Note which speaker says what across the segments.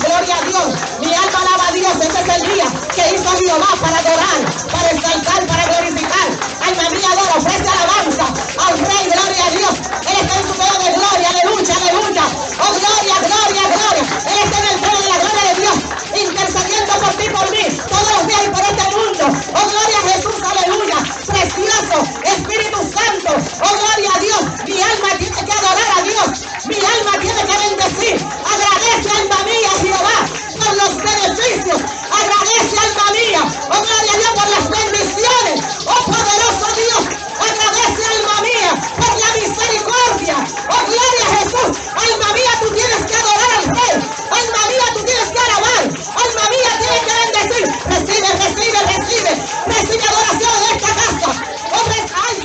Speaker 1: gloria a Dios. Mi alma alaba a Dios. Este es el día que hizo Jehová para adorar, para exaltar, para glorificar. Alma mía, adora, ofrece alabanza al Rey, gloria a Dios. Él está en su trono de gloria, aleluya, aleluya. Oh, gloria, gloria, gloria. Él está en el trono de la gloria de Dios, intercediendo por ti, por mí, todos los días y por este mundo. Oh, gloria a Jesús, aleluya. Precioso, Espíritu Santo. Oh, gloria a Dios. Mi alma tiene que adorar a Dios. Mi alma tiene que bendecir. Agradece, alma mía, a Jehová, por los beneficios. Agradece, alma mía. Oh, gloria a Dios, por las bendiciones. Oh, poderoso Dios. Agradece, alma mía, por la misericordia. Oh, gloria a Jesús. Alma mía, tú tienes que adorar al Rey. Alma mía, tú tienes que alabar. Alma mía, tienes que bendecir. Recibe, recibe, recibe. Recibe adoración en esta casa. Oh, ay.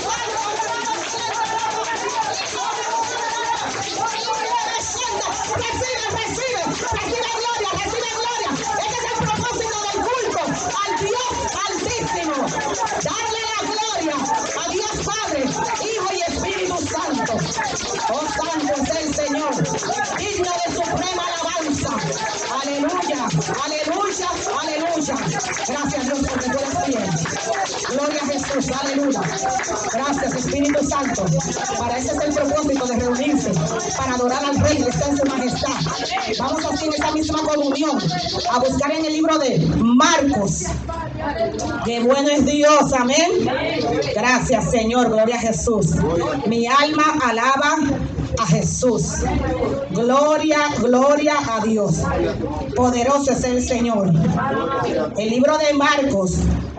Speaker 1: Recibe gloria, recibe gloria. Este es el propósito del culto al Dios Altísimo. Darle la gloria a Dios Padre, Hijo y Espíritu Santo. Oh, santo es el Señor, digno de suprema alabanza. Aleluya, aleluya, aleluya. Gracias, Dios, porque tú eres fiel. Gloria a Jesús, aleluya. Gracias, Espíritu Santo. Para ese es el propósito de reunirse, para adorar al Rey que está en su majestad. Vamos así en esta misma comunión a buscar en el libro de Marcos. Qué bueno es Dios, amén. Gracias, Señor, gloria a Jesús. Mi alma alaba a Jesús. Gloria, gloria a Dios. Poderoso es el Señor. El libro de Marcos,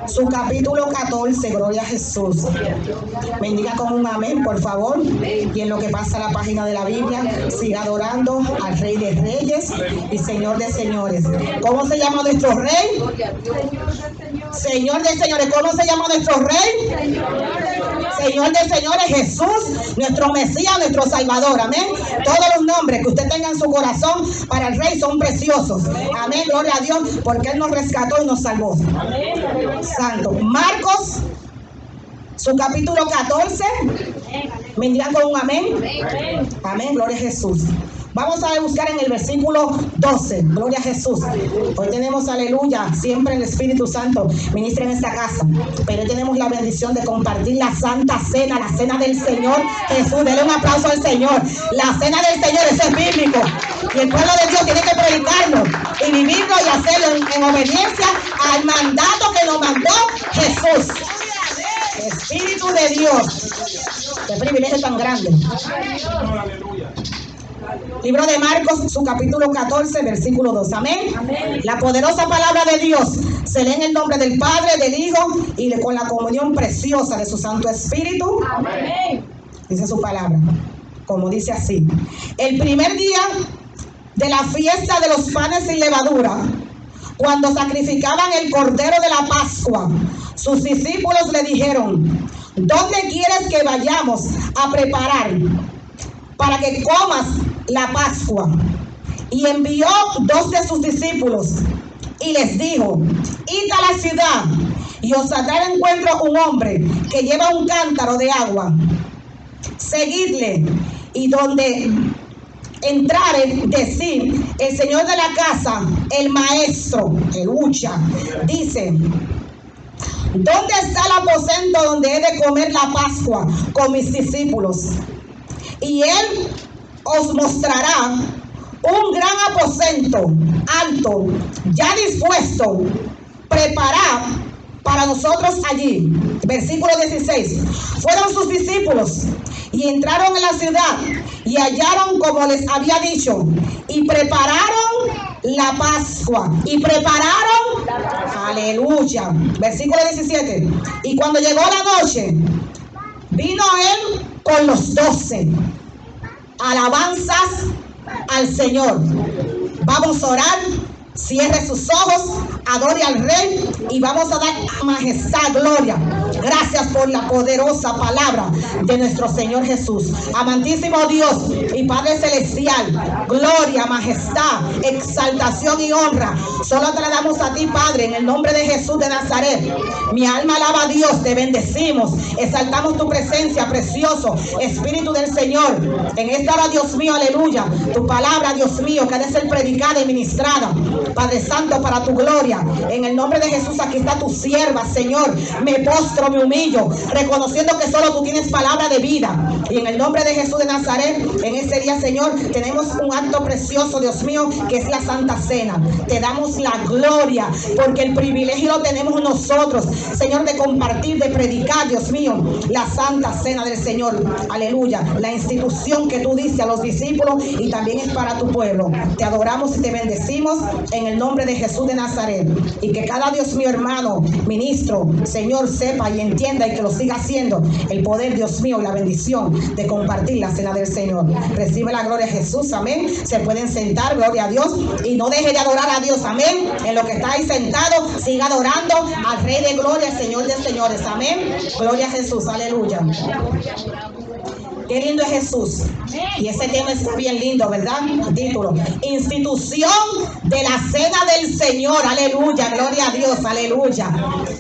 Speaker 1: su capítulo 14, gloria a Jesús. Bendiga con un amén, por favor. Y en lo que pasa la página de la Biblia, siga adorando al Rey de Reyes y Señor de Señores. ¿Cómo se llama nuestro Rey? Señor de Señores. ¿Cómo se llama nuestro Rey? Señor de Señores, Jesús, nuestro Mesías, nuestro Salvador. Amén. Todos los nombres que usted tenga en su corazón para el Rey son preciosos. Amén. Gloria a Dios, porque Él nos rescató y nos salvó. Santo. Marcos, su capítulo 14. Me dirán con un amén. Amén. Gloria a Jesús. Vamos a buscar en el versículo 12. Gloria a Jesús. Hoy tenemos, aleluya, siempre el Espíritu Santo ministra en esta casa. Pero hoy tenemos la bendición de compartir la Santa Cena, la Cena del Señor Jesús. Dele un aplauso al Señor. La Cena del Señor, eso es bíblico. Y el pueblo de Dios tiene que predicarlo y vivirlo y hacerlo en obediencia al mandato que nos mandó Jesús. Espíritu de Dios. Qué privilegio tan grande. Libro de Marcos, su capítulo 14, versículo 2. Amén. Amén. La poderosa palabra de Dios se lee en el nombre del Padre, del Hijo y con la comunión preciosa de su Santo Espíritu. Amén. Dice su palabra, como dice así. El primer día de la fiesta de los panes sin levadura, cuando sacrificaban el cordero de la Pascua, sus discípulos le dijeron: ¿dónde quieres que vayamos a preparar para que comas la Pascua? Y envió 2 de sus discípulos y les dijo: id a la ciudad y os saldrá al encuentro un hombre que lleva un cántaro de agua. Seguidle, y donde entrare, decid: el señor de la casa, el maestro, el Ucha, dice: ¿dónde está el aposento donde he de comer la Pascua con mis discípulos? Y él os mostrará un gran aposento alto, ya dispuesto. Preparad para nosotros allí. Versículo 16. Fueron sus discípulos y entraron en la ciudad y hallaron como les había dicho, y prepararon la Pascua. Y prepararon, aleluya. Versículo 17. Y cuando llegó la noche, vino él con los 12. Alabanzas al Señor. Vamos a orar. Cierre sus ojos, adore al Rey y vamos a dar majestad, gloria. Gracias por la poderosa palabra de nuestro Señor Jesús. Amantísimo Dios Y Padre celestial, gloria, majestad, exaltación y honra, solo te la damos a ti, Padre, en el nombre de Jesús de Nazaret. Mi alma alaba a Dios, te bendecimos, exaltamos tu presencia, precioso Espíritu del Señor. En esta hora, Dios mío, aleluya, tu palabra, Dios mío, que ha de ser predicada y ministrada, Padre Santo, para tu gloria. En el nombre de Jesús, aquí está tu sierva, Señor. Me postro, me humillo, reconociendo que solo tú tienes palabra de vida. Y en el nombre de Jesús de Nazaret, en este día, Señor, tenemos un acto precioso, Dios mío, que es la Santa Cena. Te damos la gloria, porque el privilegio lo tenemos nosotros, Señor, de compartir, de predicar, Dios mío, la Santa Cena del Señor. Aleluya. La institución que tú dices a los discípulos y también es para tu pueblo. Te adoramos y te bendecimos en el nombre de Jesús de Nazaret. Y que cada, Dios mío, hermano, ministro, Señor, sepa y entienda y que lo siga haciendo el poder, Dios mío, y la bendición de compartir la cena del Señor. Recibe la gloria a Jesús, amén. Se pueden sentar, gloria a Dios, y no deje de adorar a Dios, amén. En lo que está ahí sentado, siga adorando al Rey de Gloria, Señor de señores, amén. Gloria a Jesús, aleluya. Qué lindo es Jesús. Y ese tema está bien lindo, ¿verdad? El título: institución de la cena del Señor. Aleluya, gloria a Dios, aleluya.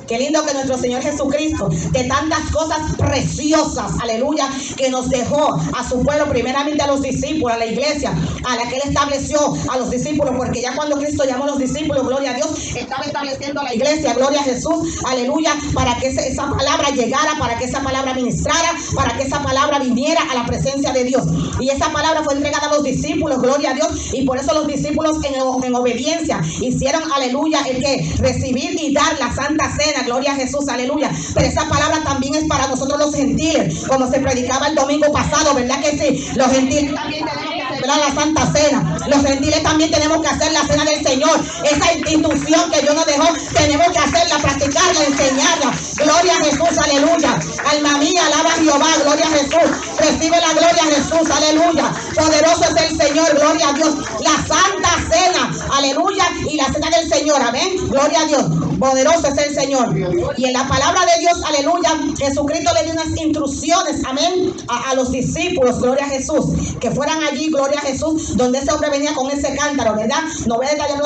Speaker 1: Qué lindo que nuestro Señor Jesucristo, de tantas cosas preciosas, aleluya, que nos dejó a su pueblo, primeramente a los discípulos, a la iglesia, a la que Él estableció a los discípulos, porque ya cuando Cristo llamó a los discípulos, gloria a Dios, estaba estableciendo a la iglesia, gloria a Jesús, aleluya, para que esa palabra llegara, para que esa palabra ministrara, para que esa palabra viniera a la presencia de Dios. Y esa palabra fue entregada a los discípulos, gloria a Dios, y por eso los discípulos en obediencia hicieron, aleluya, el que recibir y dar la Santa Cena, gloria a Jesús, aleluya. Pero esa palabra también es para nosotros los gentiles, como se predicaba el domingo pasado, ¿verdad que sí? Los gentiles también tenemos que celebrar la Santa Cena, los gentiles también tenemos que hacer la cena del Señor. Esa institución que Dios nos dejó, tenemos que hacerla, practicarla, enseñarla. Gloria a Jesús, aleluya. Alma mía, alaba a Jehová, gloria a Jesús. Recibe la gloria a Jesús, aleluya. Poderoso es el Señor, gloria a Dios. La Santa Cena, aleluya, y la cena del Señor, amén. Gloria a Dios. Poderoso es el Señor. Y en la palabra de Dios, aleluya, Jesucristo le dio unas instrucciones, amén, a los discípulos, gloria a Jesús, que fueran allí, gloria a Jesús, donde ese hombre venía con ese cántaro, ¿verdad? No voy a detallar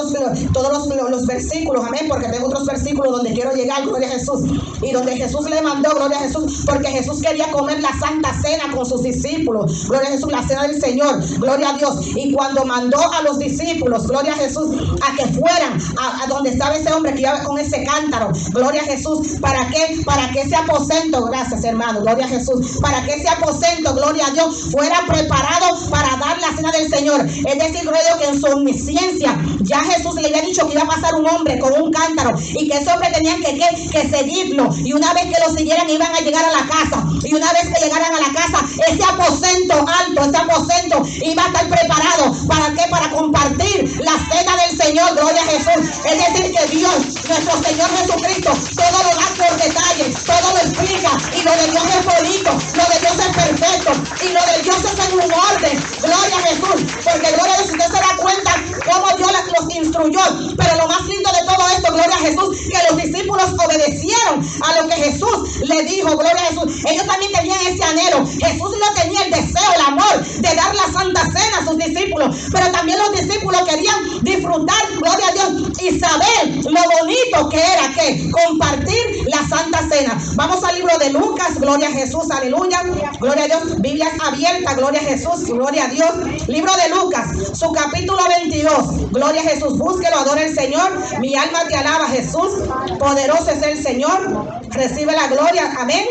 Speaker 1: todos los versículos, amén, porque tengo otros versículos donde quiero llegar, gloria a Jesús. Y donde Jesús le mandó, gloria a Jesús, porque Jesús quería comer la Santa Cena con sus discípulos, gloria a Jesús, la cena del Señor, gloria a Dios. Y cuando mandó a los discípulos, gloria a Jesús, a que fueran a donde estaba ese hombre que iba con ese cántaro, gloria a Jesús, ¿para qué? Para que ese aposento, gracias hermano, gloria a Jesús, para que ese aposento, gloria a Dios, fuera preparado para dar la cena del Señor. Es decir, gloria a Dios, que en su omnisciencia ya Jesús le había dicho que iba a pasar un hombre con un cántaro y que ese hombre tenía que seguirlo, y una vez que lo siguieran iban a llegar a la casa, y una vez que llegaran a la casa, ese aposento alto, ese aposento iba a estar preparado, ¿para qué? Para compartir la cena del Señor, gloria a Jesús. Es decir, que Dios, nuestro Señor Jesucristo, todo lo da por detalle, todo lo explica, y lo de Dios es bonito, lo de Dios es perfecto, y lo de Dios es en un orden, gloria a Jesús, porque gloria a Dios, usted se da cuenta cómo Dios los instruyó. Pero lo más lindo de todo esto, gloria a Jesús, que los discípulos obedecieron a lo que Jesús le dijo, gloria a Jesús. Ellos también tenían ese anhelo, Jesús lo tenía, el deseo, el amor de dar la Santa Cena a sus discípulos, pero también los discípulos querían disfrutar, gloria a Dios, y saber lo bonito que era que compartir la Santa Cena. Vamos al libro de Lucas, gloria a Jesús, aleluya, gloria a Dios, Biblias abiertas, gloria a Jesús, gloria a Dios. Libro de Lucas, su capítulo 22, gloria a Jesús, búsquelo, adora el Señor, mi alma te alaba, Jesús, poderoso es el Señor, recibe la gloria, amén.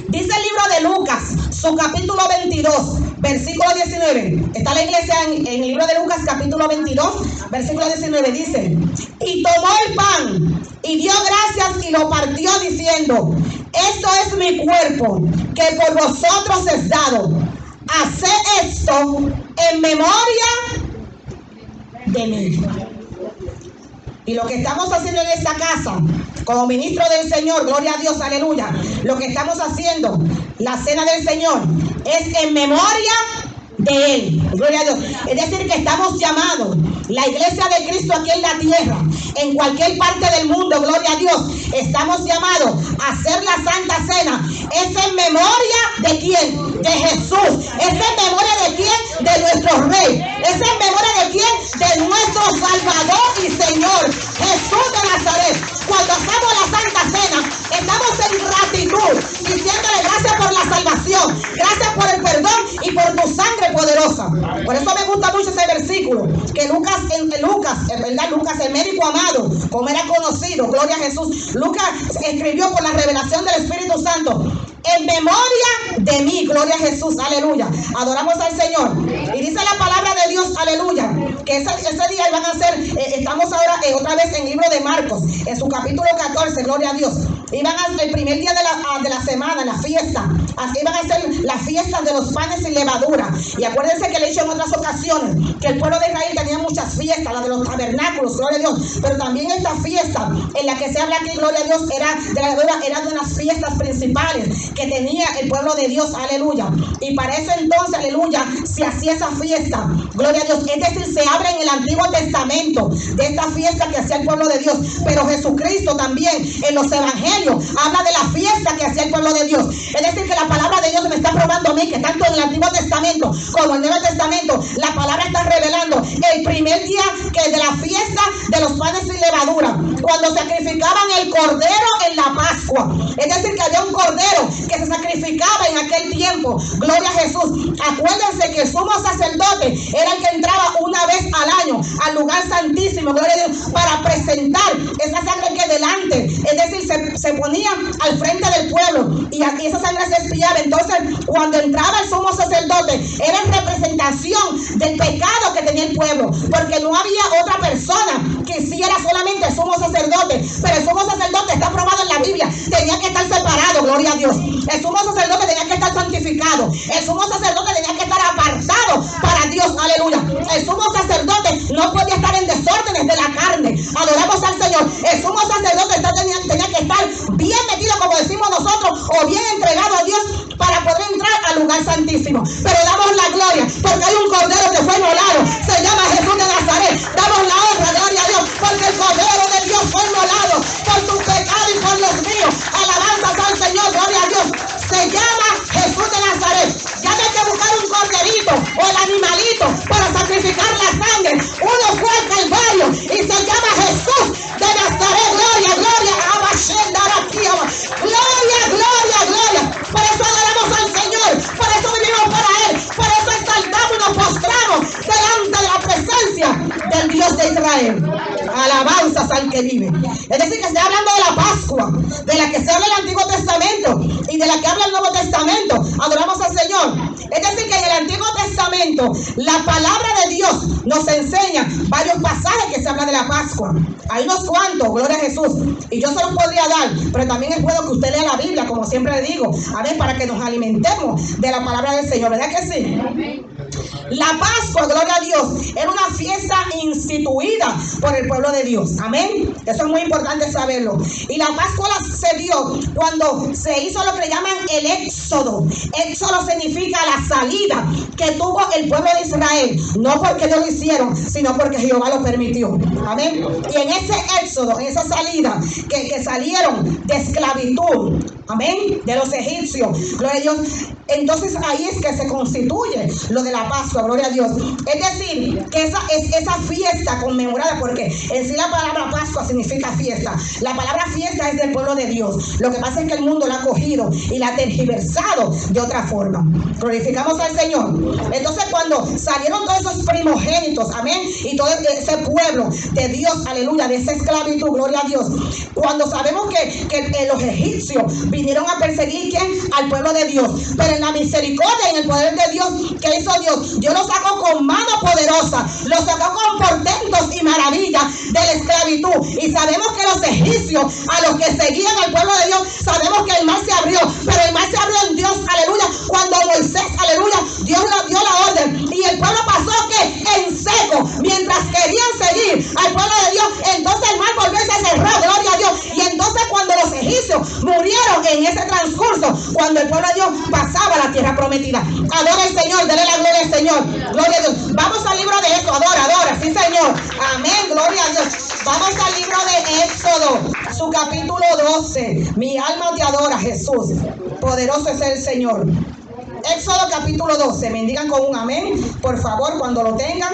Speaker 1: Dice el libro de Lucas, su capítulo 22, versículo 19. Está la iglesia en el libro de Lucas, capítulo 22, versículo 19. Dice: y tomó el pan y dio gracias y lo partió diciendo: esto es mi cuerpo que por vosotros es dado. Haced esto en memoria de mí. Y lo que estamos haciendo en esta casa, como ministro del Señor, gloria a Dios, aleluya, lo que estamos haciendo, la cena del Señor, es en memoria de Él, gloria a Dios. Es decir, que estamos llamados, la iglesia de Cristo aquí en la tierra, en cualquier parte del mundo, gloria a Dios, estamos llamados a hacer la Santa Cena. Es en memoria de quién, de Jesús. ¿Es en memoria de quién? De nuestro Rey. ¿Es en memoria de quién? De nuestro Salvador y Señor, Jesús de Nazaret. Cuando hacemos la Santa Cena, estamos en gratitud, diciéndole gracias por la salvación, gracias por el perdón y por tu sangre poderosa. Por eso me gusta mucho ese versículo, que Lucas, el médico amado, como era conocido, gloria a Jesús, Lucas escribió por la revelación del Espíritu Santo, en memoria de mí, gloria a Jesús, aleluya. Adoramos al Señor. Y dice la palabra de Dios, aleluya, que ese día iban a hacer, estamos ahora otra vez en el libro de Marcos, en su capítulo 14, gloria a Dios. Iban a hacer el primer día de la semana, la fiesta. Así iban a hacer la fiesta de los panes sin levadura. Y acuérdense que le he dicho en otras ocasiones que el pueblo de Israel tenía muchas fiestas, la de los tabernáculos, gloria a Dios. Pero también esta fiesta en la que se habla aquí, gloria a Dios, era de unas fiestas principales que tenía el pueblo de Dios, aleluya. Y para eso entonces, aleluya, se hacía esa fiesta, gloria a Dios. Es decir, se abre en el Antiguo Testamento de esta fiesta que hacía el pueblo de Dios. Pero Jesucristo también en los evangelios habla de la fiesta que hacía el pueblo de Dios. Es decir, que la palabra de Dios me está probando a mí que tanto en el Antiguo Testamento como en el Nuevo Testamento la palabra está revelando el primer día que de la fiesta de los panes sin levadura, cuando sacrificaban el cordero en la Pascua. Es decir, que había un cordero que se sacrificaba en aquel tiempo, gloria a Jesús. Acuérdense que el sumo sacerdote era el que entraba una vez al año al lugar santísimo, gloria a Dios, para presentar esa sangre que delante, es decir, se ponía al frente del pueblo y esa sangre se espiaba. Entonces, cuando entraba el sumo sacerdote, era en representación del pecado que tenía el pueblo, porque no había otra persona que hiciera solamente el sumo sacerdote. Pero el sumo sacerdote está probado en la Biblia, tenía que estar separado, gloria a Dios. El sumo sacerdote tenía que estar santificado, el sumo sacerdote tenía que estar apartado para Dios, aleluya. El sumo sacerdote no podía estar en desórdenes de la carne, adoramos al Señor. El sumo sacerdote tenía que estar bien metido, como decimos nosotros, o bien entregado a Dios para poder entrar al lugar santísimo. Pero damos la gloria porque hay un cordero que fue inmolado, se llama Jesús de Nazaret. Damos la honra, gloria a Dios, porque el cordero de Dios fue inmolado por tu pecado y por los míos. Alabanzas al Señor, gloria a Dios. Se llama Jesús de Nazaret. Ya no hay que buscar un corderito o el animalito para sacrificar la sangre. Uno fue al Calvario y se llama Jesús de Nazaret. Gloria, gloria. Gloria, gloria, gloria. Por eso adoramos al Señor. Por eso vivimos para Él. Por eso exaltamos y nos postramos delante de la presencia del Dios de Israel. Alabanzas al que vive. Es decir, que está hablando de la Pascua, de la que se habla en el Antiguo Testamento y de la que habla el Nuevo Testamento. Adoramos al Señor. Es decir, que en el Antiguo Testamento la palabra de Dios nos enseña varios pasajes que se habla de la Pascua. Hay unos cuantos, gloria a Jesús, y yo se los podría dar, pero también es bueno que usted lea la Biblia, como siempre le digo, a ver, para que nos alimentemos de la palabra del Señor, ¿verdad que sí? La Pascua, gloria a Dios, era una fiesta instituida por el pueblo de Dios. Amén. Eso es muy importante saberlo. Y la Pascua se dio cuando se hizo lo que le llaman el Éxodo. Éxodo significa la salida que tuvo el pueblo de Israel. No porque ellos lo hicieron, sino porque Jehová lo permitió. Amén. Y en ese Éxodo, en esa salida que salieron de esclavitud, amén, de los egipcios, gloria a Dios. Entonces ahí es que se constituye lo de la Pascua, gloria a Dios. Es decir, que esa fiesta conmemorada, porque en sí la palabra Pascua significa fiesta. La palabra fiesta es del pueblo de Dios. Lo que pasa es que el mundo la ha cogido y la ha tergiversado de otra forma. Glorificamos al Señor. Entonces cuando salieron todos esos primogénitos, amén, y todo ese pueblo de Dios, aleluya, de esa esclavitud, gloria a Dios. Cuando sabemos que los egipcios vinieron a perseguir ¿quién? Al pueblo de Dios. Pero en la misericordia y en el poder de Dios, ¿qué hizo Dios? Dios lo sacó con mano poderosa, lo sacó con portentos y maravillas de la esclavitud. Y sabemos que los egipcios, a los que seguían al pueblo de Dios, sabemos que el mar se abrió, pero el mar se abrió en Dios, aleluya, cuando Moisés, aleluya, Dios dio la orden y el pueblo pasó que en seco, mientras querían seguir al pueblo de Dios, entonces el mar volvió y se cerró, gloria a Dios. Y entonces cuando los egipcios murieron en ese transcurso, cuando el pueblo de Dios pasaba a la tierra prometida. Adora al Señor, dele la gloria al Señor, gloria a Dios. Vamos al libro de Éxodo, adora, sí Señor, amén, gloria a Dios. Vamos al libro de Éxodo, su capítulo 12. Mi alma te adora, Jesús, poderoso es el Señor. Éxodo capítulo 12. Me indican con un amén, por favor, cuando lo tengan.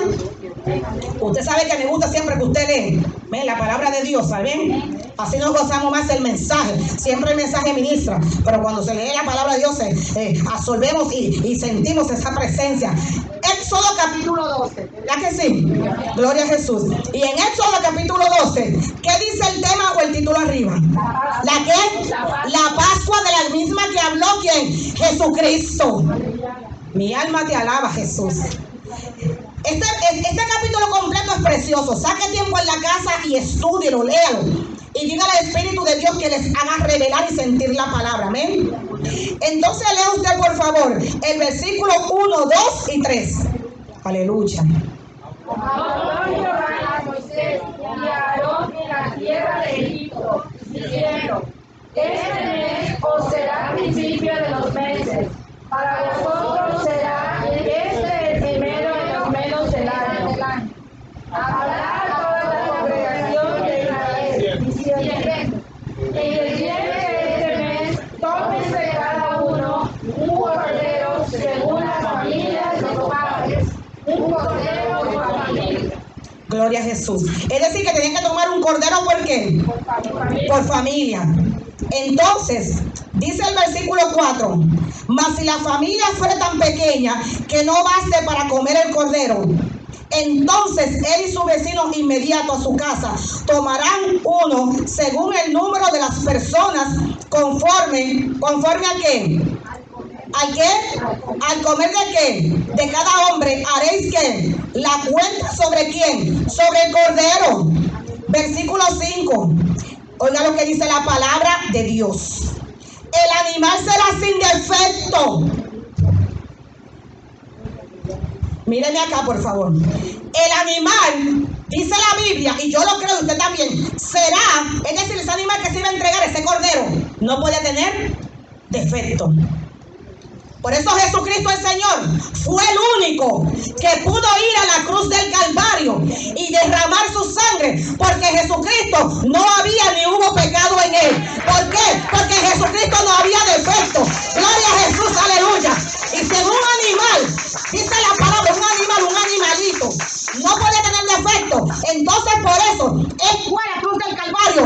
Speaker 1: Usted sabe que me gusta siempre que usted lee la palabra de Dios, ¿saben? Así nos gozamos más el mensaje. Siempre el mensaje ministra, pero cuando se lee la palabra de Dios absorbemos y sentimos esa presencia. Éxodo capítulo 12, ¿verdad que sí? Gloria a Jesús. Y en Éxodo capítulo 12, ¿qué dice el tema o el título arriba? ¿La qué? La Pascua, de la misma que habló ¿quién? Jesucristo. Mi alma te alaba, Jesús. Este capítulo completo es precioso. Saque tiempo en la casa y estúdielo, léalo. Y diga al Espíritu de Dios que les haga revelar y sentir la palabra. Amén. Entonces lea usted, por favor, el versículo 1, 2 y 3. Aleluya.
Speaker 2: Habló Jehová a Moisés y a Aarón en la tierra de Egipto, diciendo: este mes os será principio de los meses. Para vosotros será el primero de los meses del año. Hablad a toda la congregación de Israel, diciendo: en el día de este mes, tómense cada uno un cordero según las familias de sus padres, un cordero por familia.
Speaker 1: Gloria a Jesús. Es decir, que tenían que tomar un cordero, ¿por qué? Por familia. Entonces, dice el versículo 4: mas si la familia fuera tan pequeña que no baste para comer el cordero, entonces él y su vecino inmediato a su casa tomarán uno según el número de las personas, conforme ¿a qué? ¿Al qué? Al comer de qué? De cada hombre haréis ¿qué? La cuenta sobre quién? Sobre el cordero. Versículo 5. Oiga lo que dice la palabra de Dios. El animal será sin defecto. Míreme acá, por favor. El animal, dice la Biblia, y yo lo creo, usted también, será, es decir, ese animal que se iba a entregar, ese cordero, no puede tener defecto. Por eso Jesucristo el Señor fue el único que pudo ir a la cruz del Calvario y derramar su sangre, porque Jesucristo no había ni hubo pecado en él. ¿Por qué? Porque Jesucristo no había defecto. Gloria a Jesús, aleluya. Y si en un animal, dice la palabra, un animalito, no puede tener defecto, entonces por eso él fue a la cruz del Calvario,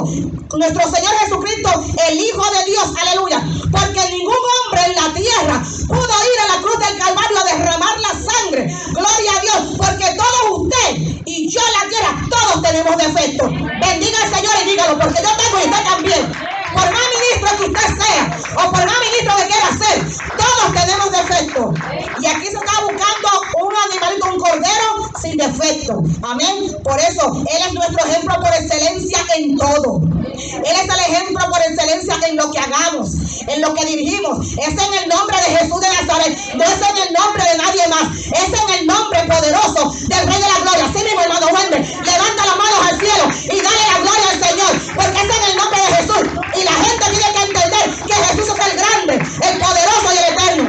Speaker 1: nuestro Señor Jesucristo, el Hijo de Dios, aleluya, porque ningún hombre en la tierra pudo ir a la cruz del Calvario a derramar la sangre. Gloria a Dios, porque todos usted y yo en la tierra, todos tenemos defectos. Bendiga al Señor y dígalo, porque yo tengo y usted también. Por más ministro que usted sea, o por más ministro que quiera ser, todos tenemos defectos. Y aquí se está buscando un animalito, un cordero sin defecto. Amén. Por eso, Él es nuestro ejemplo por excelencia en todo. Él es el ejemplo por excelencia en lo que hagamos, en lo que dirigimos. Es en el nombre de Jesús de Nazaret. No es en el nombre de nadie más. Es en el nombre poderoso del Rey de la Gloria. Así mismo, hermano Wender, levanta las manos al cielo y dale la gloria al Señor, porque es en el nombre de Jesús. Y la gente tiene que entender que Jesús es el grande, el poderoso y el eterno.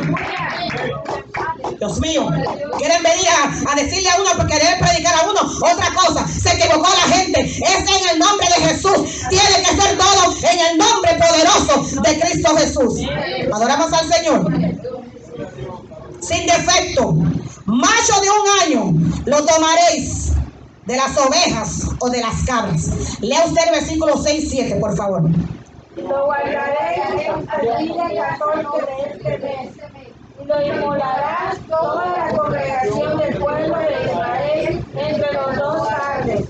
Speaker 1: Dios mío, quieren venir a decirle a uno, porque querer predicar a uno otra cosa. Se equivocó la gente. Es en el nombre de Jesús. Tiene que ser todo en el nombre poderoso de Cristo Jesús. Adoramos al Señor. Sin defecto, macho de un año lo tomaréis de las ovejas o de las cabras. Lea usted el versículo 6 y 7, por favor.
Speaker 2: Lo guardaréis hasta el día 14 de este mes, y lo inmolará toda la congregación del pueblo de Israel entre los dos tardes.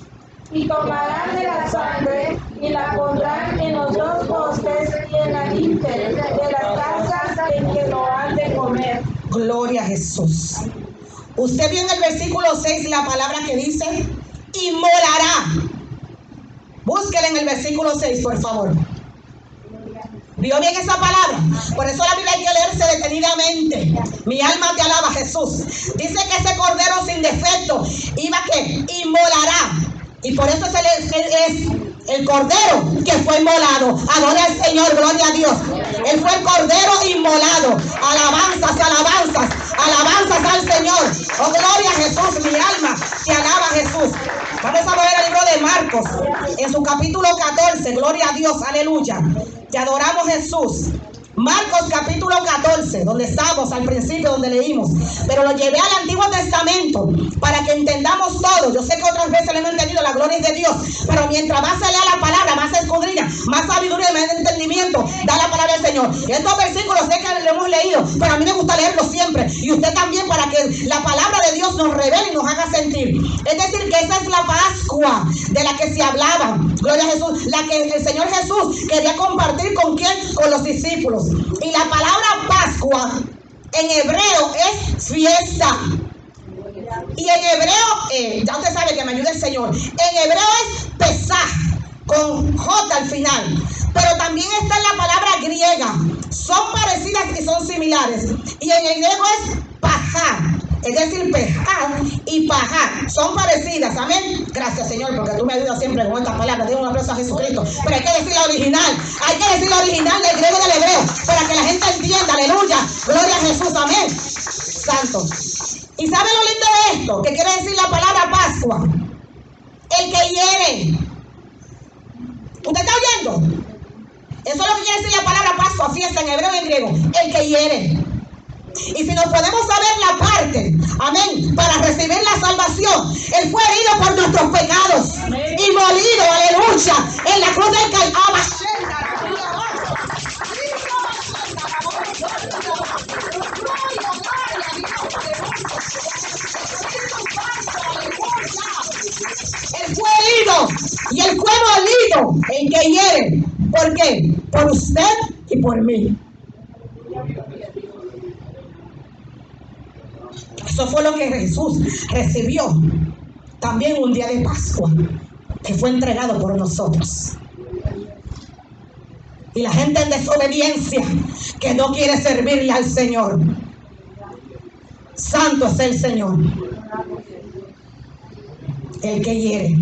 Speaker 2: Y tomarán de la sangre y la pondrán en los dos postes y en la lintel de las casas en que lo han de comer.
Speaker 1: Gloria a Jesús. Usted vio en el versículo 6 la palabra que dice inmolará. Búsquela en el versículo 6, por favor. ¿Vio bien esa palabra? Por eso la Biblia hay que leerse detenidamente. Mi alma te alaba, Jesús. Dice que ese cordero sin defecto iba que inmolará. Y por eso es el cordero que fue inmolado. Adora al Señor, gloria a Dios. Él fue el cordero inmolado. Alabanzas, alabanzas, alabanzas al Señor. Oh, gloria a Jesús, mi alma te alaba, Jesús. Vamos a ver el libro de Marcos, en su capítulo 14. Gloria a Dios, aleluya. Te adoramos, Jesús. Marcos capítulo 14, donde estamos al principio, donde leímos. Pero lo llevé al Antiguo Testamento para que entendamos todo. Yo sé que otras veces le hemos entendido, la gloria es de Dios. Pero mientras más se lea la palabra, más se escudriña, más sabiduría y más entendimiento da la palabra del Señor. Y estos versículos sé que lo hemos leído, pero a mí me gusta leerlos siempre. Y usted también, para que la palabra de Dios nos revele y nos haga sentir. Es decir, que esa es la Pascua de la que se hablaba. Gloria a Jesús. La que el Señor Jesús quería compartir ¿con quién? Con los discípulos. Y la palabra Pascua en hebreo es fiesta. Y en hebreo, ya usted sabe que me ayuda el Señor. En hebreo es Pesaj, con J al final. Pero también está en la palabra griega. Son parecidas y son similares. Y en el griego es Pajá. Es decir, Pejá y Pajá son parecidas, amén. Gracias, Señor, porque tú me ayudas siempre con estas palabras. Digo un aplauso a Jesucristo. Pero hay que decir la original, hay que decir la original del griego y del hebreo, para que la gente entienda, aleluya, gloria a Jesús, amén. Santo. ¿Y sabe lo lindo de esto? Que quiere decir la palabra Pascua. El que hiere. ¿Usted está oyendo? Eso es lo que quiere decir la palabra Pascua, fiesta en hebreo y en griego. El que hiere. Y si nos podemos saber la parte, amén, para recibir la salvación, Él fue herido por nuestros pecados y molido, aleluya, en la cruz del Calvario. Él fue herido y Él fue molido, el que hiere. ¿Por qué? Por usted y por mí. Eso fue lo que Jesús recibió también un día de Pascua, que fue entregado por nosotros. Y la gente en desobediencia, que no quiere servirle al Señor. Santo es el Señor. El que hiere.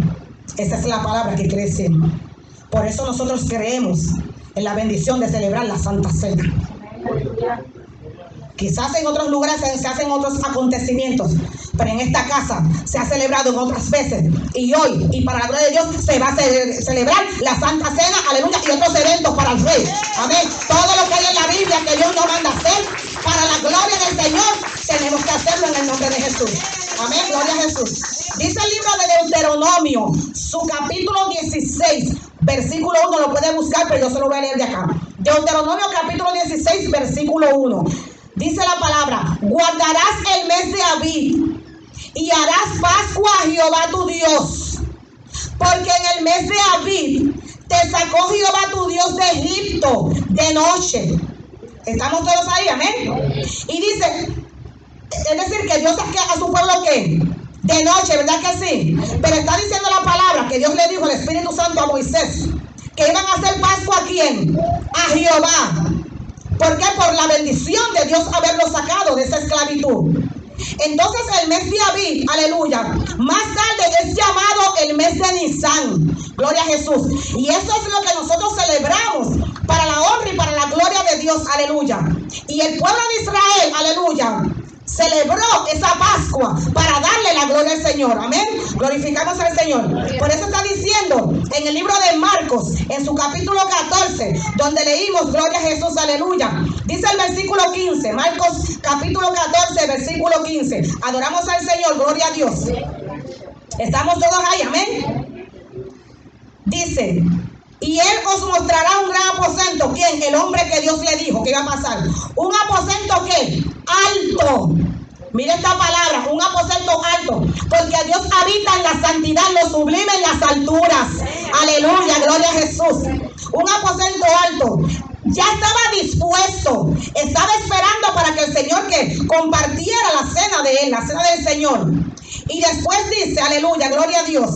Speaker 1: Esa es la palabra que quiere decir. Por eso nosotros creemos en la bendición de celebrar la Santa Cena. Quizás en otros lugares se hacen otros acontecimientos, pero en esta casa se ha celebrado en otras veces. Y hoy, y para la gloria de Dios, se va a celebrar la Santa Cena, aleluya, y otros eventos para el Rey. Amén. Todo lo que hay en la Biblia que Dios nos manda a hacer, para la gloria del Señor, tenemos que hacerlo en el nombre de Jesús. Amén, gloria a Jesús. Dice el libro de Deuteronomio, su capítulo 16, versículo 1, lo puede buscar, pero yo se lo voy a leer de acá. Deuteronomio capítulo 16, versículo 1. Dice la palabra: guardarás el mes de Abib y harás Pascua a Jehová tu Dios, porque en el mes de Abib te sacó Jehová tu Dios de Egipto de noche. ¿Estamos todos ahí? Amén. Y dice, es decir, que Dios saque a su pueblo ¿qué? De noche, ¿verdad que sí? Pero está diciendo la palabra que Dios le dijo al Espíritu Santo a Moisés que iban a hacer Pascua ¿a quién? A Jehová. ¿Por qué? Por la bendición de Dios haberlo sacado de esa esclavitud. Entonces el mes de Abib, aleluya, más tarde es llamado el mes de Nisan. Gloria a Jesús. Y eso es lo que nosotros celebramos para la honra y para la gloria de Dios, aleluya. Y el pueblo de Israel, aleluya, celebró esa Pascua para darle la gloria al Señor. Amén. Glorificamos al Señor. Por eso está diciendo en el libro de Marcos, en su capítulo 14, donde leímos gloria a Jesús, aleluya. Dice el versículo 15, Marcos capítulo 14, versículo 15. Adoramos al Señor, gloria a Dios. Estamos todos ahí, amén. Dice: y Él os mostrará un gran aposento. ¿Quién? El hombre que Dios le dijo que iba a pasar. Un aposento ¿qué? Alto. Mire esta palabra, un aposento alto. Porque Dios habita en la santidad, lo sublime en las alturas. Aleluya, gloria a Jesús. Un aposento alto. Ya estaba dispuesto. Estaba esperando para que el Señor que compartiera la cena de Él, la cena del Señor. Y después dice, aleluya, gloria a Dios.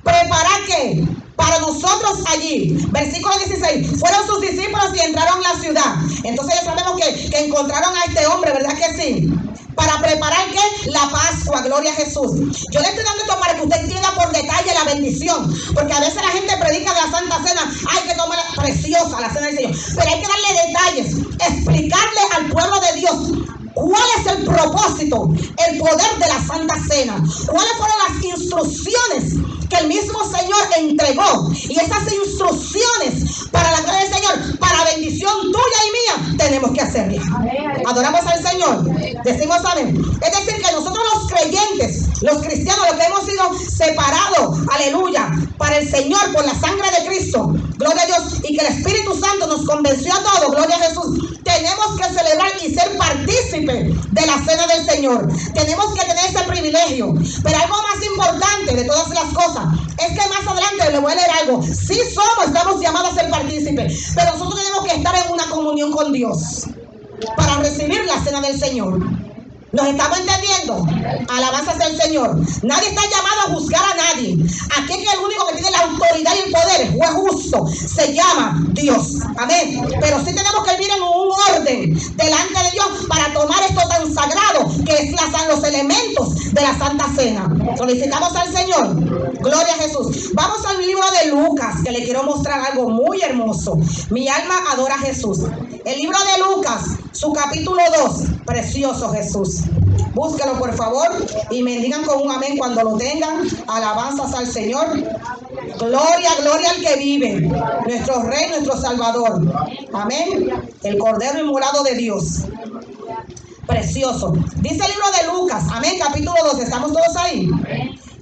Speaker 1: ¿Prepara qué? Para nosotros allí. Versículo 16. Fueron sus discípulos y entraron a la ciudad. Entonces ya sabemos que encontraron a este hombre, ¿verdad que sí? Para preparar ¿qué? La Pascua, gloria a Jesús. Yo le estoy dando esto para que usted entienda por detalle la bendición. Porque a veces la gente predica de la Santa Cena. Hay que tomar preciosa la cena del Señor. Pero hay que darle detalles. Explicarle al pueblo de Dios cuál es el propósito, el poder de la Santa Cena. Cuáles fueron las instrucciones que el mismo Señor entregó. Y esas instrucciones para la gloria del Señor, para bendición tuya y mía, tenemos que hacerla. Adoramos al Señor. Decimos amén. Es decir, que nosotros los creyentes, los cristianos, los que hemos sido separados, aleluya, para el Señor por la sangre de Cristo, gloria a Dios, y que el Espíritu Santo nos convenció a todos, gloria a Jesús, tenemos que celebrar y ser partícipes de la cena del Señor. Tenemos que tener ese privilegio. Pero algo más importante de todas las cosas es que más adelante le voy a leer algo. Sí estamos llamados a ser partícipes, pero nosotros tenemos que estar en una comunión con Dios para recibir la cena del Señor. ¿Nos estamos entendiendo? Alabanzas al Señor. Nadie está llamado a juzgar a nadie. Aquí es que el único que tiene la autoridad y el poder, el juez justo, se llama Dios. Amén. Pero sí tenemos que vivir en un orden delante de Dios para tomar esto tan sagrado que es los elementos de la Santa Cena. Solicitamos al Señor. Gloria a Jesús. Vamos al libro de Lucas, que le quiero mostrar algo muy hermoso. Mi alma adora a Jesús. El libro de Lucas, su capítulo 2. Precioso Jesús. Búsquelo por favor y me digan con un amén cuando lo tengan. Alabanzas al Señor. Gloria, gloria al que vive, nuestro Rey, nuestro Salvador. Amén. El Cordero inmolado de Dios. Precioso. Dice el libro de Lucas, amén, capítulo 2. ¿Estamos todos ahí?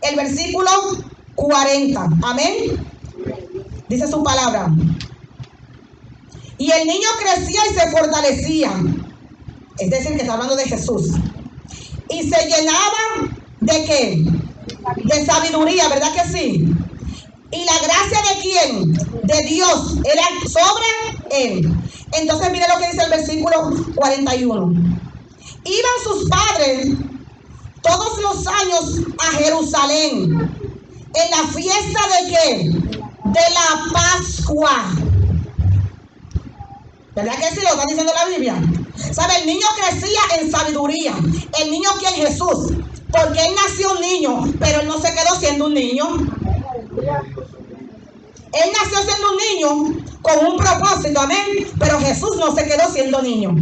Speaker 1: El versículo 40. Amén. Dice su palabra. Y el niño crecía y se fortalecía. Es decir, que está hablando de Jesús. Y se llenaba ¿de qué? De sabiduría, ¿verdad que sí? Y la gracia de quién? De Dios era sobre él. Entonces mire lo que dice el versículo 41. Iban sus padres todos los años a Jerusalén en la fiesta de qué? De la Pascua. ¿Verdad que sí lo está diciendo la Biblia? ¿Sabe? El niño crecía en sabiduría. El niño, ¿quién? Jesús. Porque él nació un niño, pero él no se quedó siendo un niño. Él nació siendo un niño con un propósito, amén. Pero Jesús no se quedó siendo niño.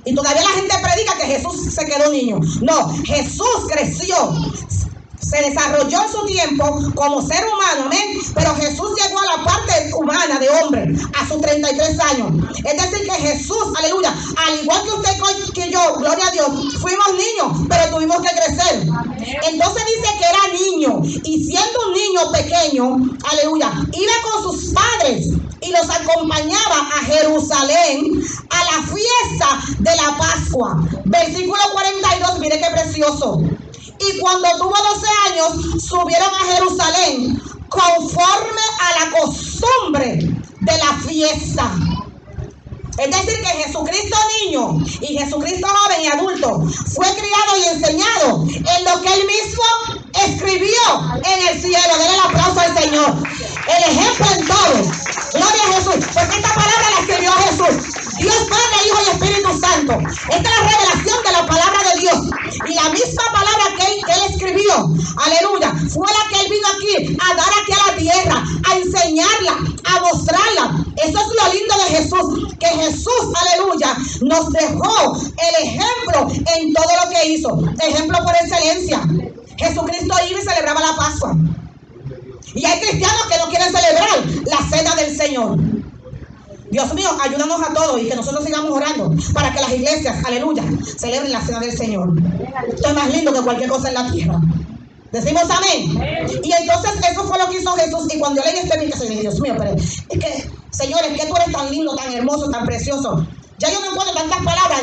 Speaker 1: Y todavía la gente predica que Jesús se quedó niño. No, Jesús creció. Se desarrolló en su tiempo como ser humano, amén. Pero Jesús llegó a la parte humana de hombre a sus 33 años. Es decir, que Jesús, aleluya, al igual que usted que yo, gloria a Dios, fuimos niños, pero tuvimos que crecer. Entonces dice que era niño. Y siendo un niño pequeño, aleluya, iba con sus padres y los acompañaba a Jerusalén a la fiesta de la Pascua. Versículo 42, mire qué precioso. Y cuando tuvo 12 años, subieron a Jerusalén conforme a la costumbre de la fiesta. Es decir, que Jesucristo niño y Jesucristo joven y adulto fue criado y enseñado en lo que él mismo escribió en el cielo. Denle el aplauso al Señor. El ejemplo en todo. Gloria a Jesús. Porque esta palabra la escribió Jesús. Dios Padre, Hijo y Espíritu Santo. Esta es la revelación de la palabra de Dios. Y la misma palabra que él escribió, aleluya, fue la que él vino aquí a dar aquí a la tierra, a enseñarla, a mostrarla. Eso es lo lindo de Jesús, que Jesús, aleluya, nos dejó el ejemplo en todo lo que hizo. Ejemplo por excelencia. Jesucristo iba y celebraba la Pascua. Y hay cristianos que no quieren celebrar la cena del Señor. Dios mío, ayúdanos a todos y que nosotros sigamos orando para que las iglesias, aleluya, celebren la cena del Señor. Esto es más lindo que cualquier cosa en la tierra. Decimos amén. Y entonces eso fue lo que hizo Jesús. Y cuando yo leí este video, dije, Dios mío, pero es que, Señor, es que tú eres tan lindo, tan hermoso, tan precioso. Ya yo no encuentro tantas palabras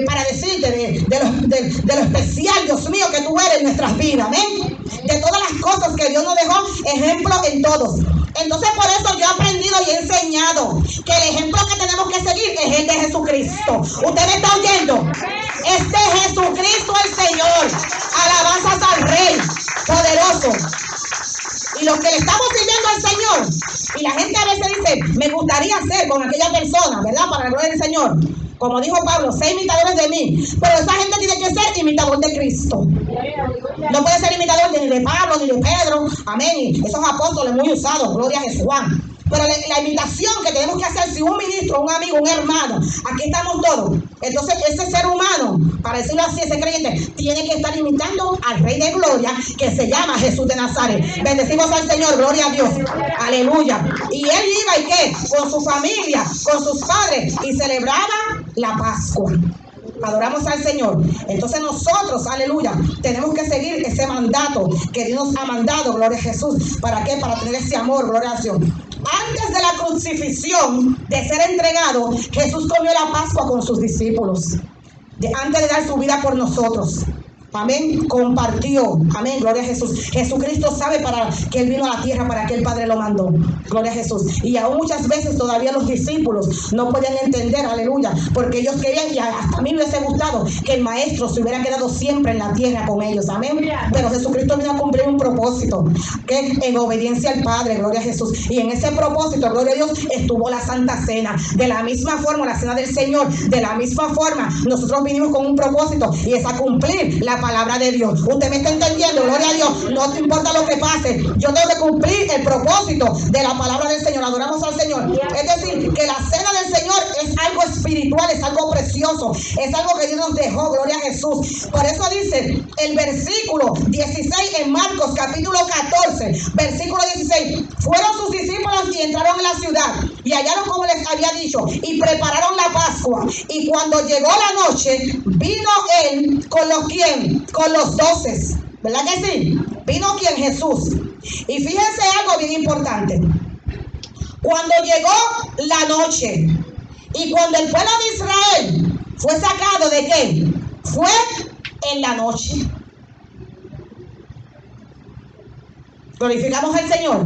Speaker 1: para decirte de lo especial, Dios mío, que tú eres en nuestras vidas. Amén. De todas las cosas que Dios nos dejó, ejemplo en todos. Entonces por eso yo he aprendido y he enseñado que el ejemplo que tenemos que seguir es el de Jesucristo. ¿Usted me está oyendo? Este Jesucristo el Señor. Alabanzas al Rey poderoso. Y los que le estamos sirviendo al Señor, y la gente a veces dice, me gustaría ser con aquella persona, ¿verdad? Para la gloria del Señor. Como dijo Pablo, sé imitadores de mí. Pero esa gente tiene que ser imitador de Cristo. No puede ser imitador ni de Pablo, ni de Pedro. Amén. Esos apóstoles muy usados, gloria a Jesús. Pero la invitación que tenemos que hacer, si un ministro, un amigo, un hermano, aquí estamos todos. Entonces ese ser humano, para decirlo así, ese creyente, tiene que estar imitando al Rey de Gloria, que se llama Jesús de Nazaret. Bendecimos al Señor, gloria a Dios. Aleluya. Y él iba, ¿y qué? Con su familia, con sus padres, y celebraba la Pascua. Adoramos al Señor. Entonces nosotros, aleluya, tenemos que seguir ese mandato que Dios nos ha mandado, gloria a Jesús. ¿Para qué? Para tener ese amor, gloria a Dios. Antes de la crucifixión, de ser entregado, Jesús comió la Pascua con sus discípulos. Antes de dar su vida por nosotros. Amén, compartió, amén, gloria a Jesús. Jesucristo sabe para que Él vino a la tierra, para que el Padre lo mandó, gloria a Jesús. Y aún muchas veces todavía los discípulos no podían entender, aleluya, porque ellos querían, y hasta a mí me hubiese gustado que el Maestro se hubiera quedado siempre en la tierra con ellos, amén. Pero Jesucristo vino a cumplir un propósito, que en obediencia al Padre, gloria a Jesús. Y en ese propósito, gloria a Dios, estuvo la Santa Cena. De la misma forma, la Cena del Señor, de la misma forma, nosotros vinimos con un propósito, y es a cumplir la palabra de Dios. Usted me está entendiendo, gloria a Dios. No te importa lo que pase, yo tengo que cumplir el propósito de la palabra del Señor. Adoramos al Señor. Es decir, que la cena del Señor es algo espiritual, es algo precioso, es algo que Dios nos dejó, gloria a Jesús. Por eso dice el versículo 16 en Marcos capítulo 14, versículo 16: fueron sus discípulos y entraron en la ciudad y hallaron como les había dicho y prepararon la Pascua. Y cuando llegó la noche, vino él con los ¿quién? Con los 12, ¿verdad que sí? Vino quien, Jesús. Y fíjense algo bien importante. Cuando llegó la noche y cuando el pueblo de Israel fue sacado ¿de qué? Fue en la noche. Glorificamos al Señor.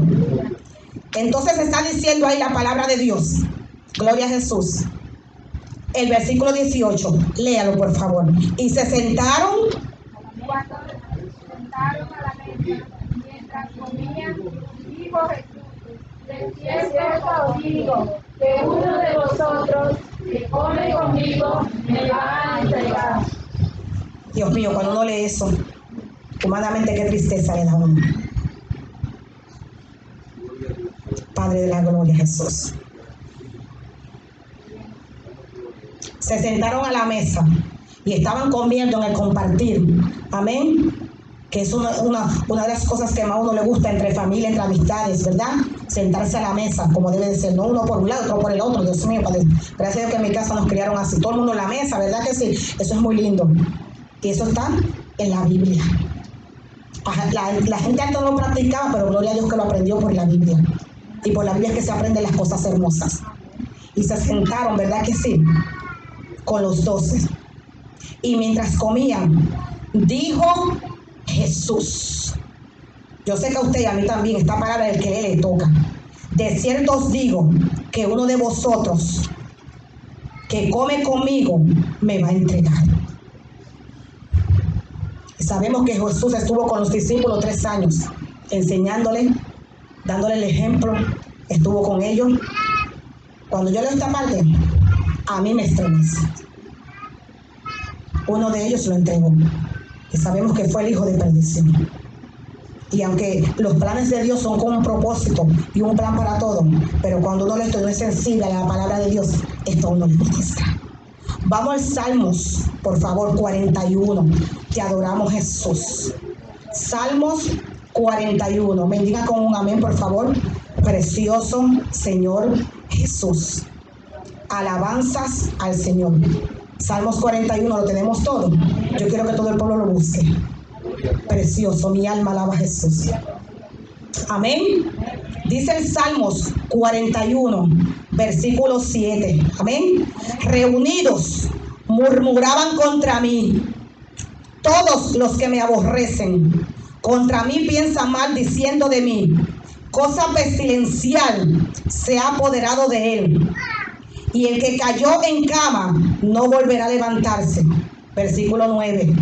Speaker 1: Entonces está diciendo ahí la palabra de Dios. Gloria a Jesús. El versículo 18, léalo por favor. Y se sentaron.
Speaker 2: Cuando se sentaron a la mesa, mientras comían, dijo Jesús: de cierto os digo, que uno de vosotros que come conmigo me va a entregar.
Speaker 1: Dios mío, cuando uno lee eso, humanamente qué tristeza le da a uno. Padre de la gloria, Jesús. Se sentaron a la mesa y estaban comiendo en el compartir. Amén. Que es una de las cosas que más a uno le gusta entre familia, entre amistades, ¿verdad? Sentarse a la mesa, como debe de ser, no uno por un lado, otro por el otro. Dios mío, Padre, gracias a Dios que en mi casa nos criaron así, todo el mundo en la mesa, ¿verdad que sí? Eso es muy lindo. Y eso está en la Biblia. La gente antes no lo practicaba, pero gloria a Dios que lo aprendió por la Biblia. Y por la Biblia es que se aprenden las cosas hermosas. Y se sentaron, ¿verdad que sí? Con los 12. Y mientras comían, dijo Jesús. Yo sé que a usted y a mí también esta palabra el que le toca. De cierto os digo que uno de vosotros que come conmigo me va a entregar. Y sabemos que Jesús estuvo con los discípulos 3 años, enseñándole, dándole el ejemplo, estuvo con ellos. Cuando yo leo esta parte, a mí me estremece. Uno de ellos lo entregó. Y sabemos que fue el hijo de perdición. Y aunque los planes de Dios son con un propósito y un plan para todo, pero cuando uno no es sensible a la palabra de Dios, esto uno le ministra. Vamos al Salmos, por favor, 41. Te adoramos, Jesús. Salmos 41. Me diga con un amén, por favor. Precioso Señor Jesús. Alabanzas al Señor. Salmos 41, lo tenemos todo. Yo quiero que todo el pueblo lo busque. Precioso, mi alma alaba a Jesús. Amén. Dice el Salmos 41, versículo 7. Amén. Reunidos murmuraban contra mí todos los que me aborrecen. Contra mí piensan mal diciendo de mí. Cosa pestilencial se ha apoderado de él. Y el que cayó en cama no volverá a levantarse. Versículo 9.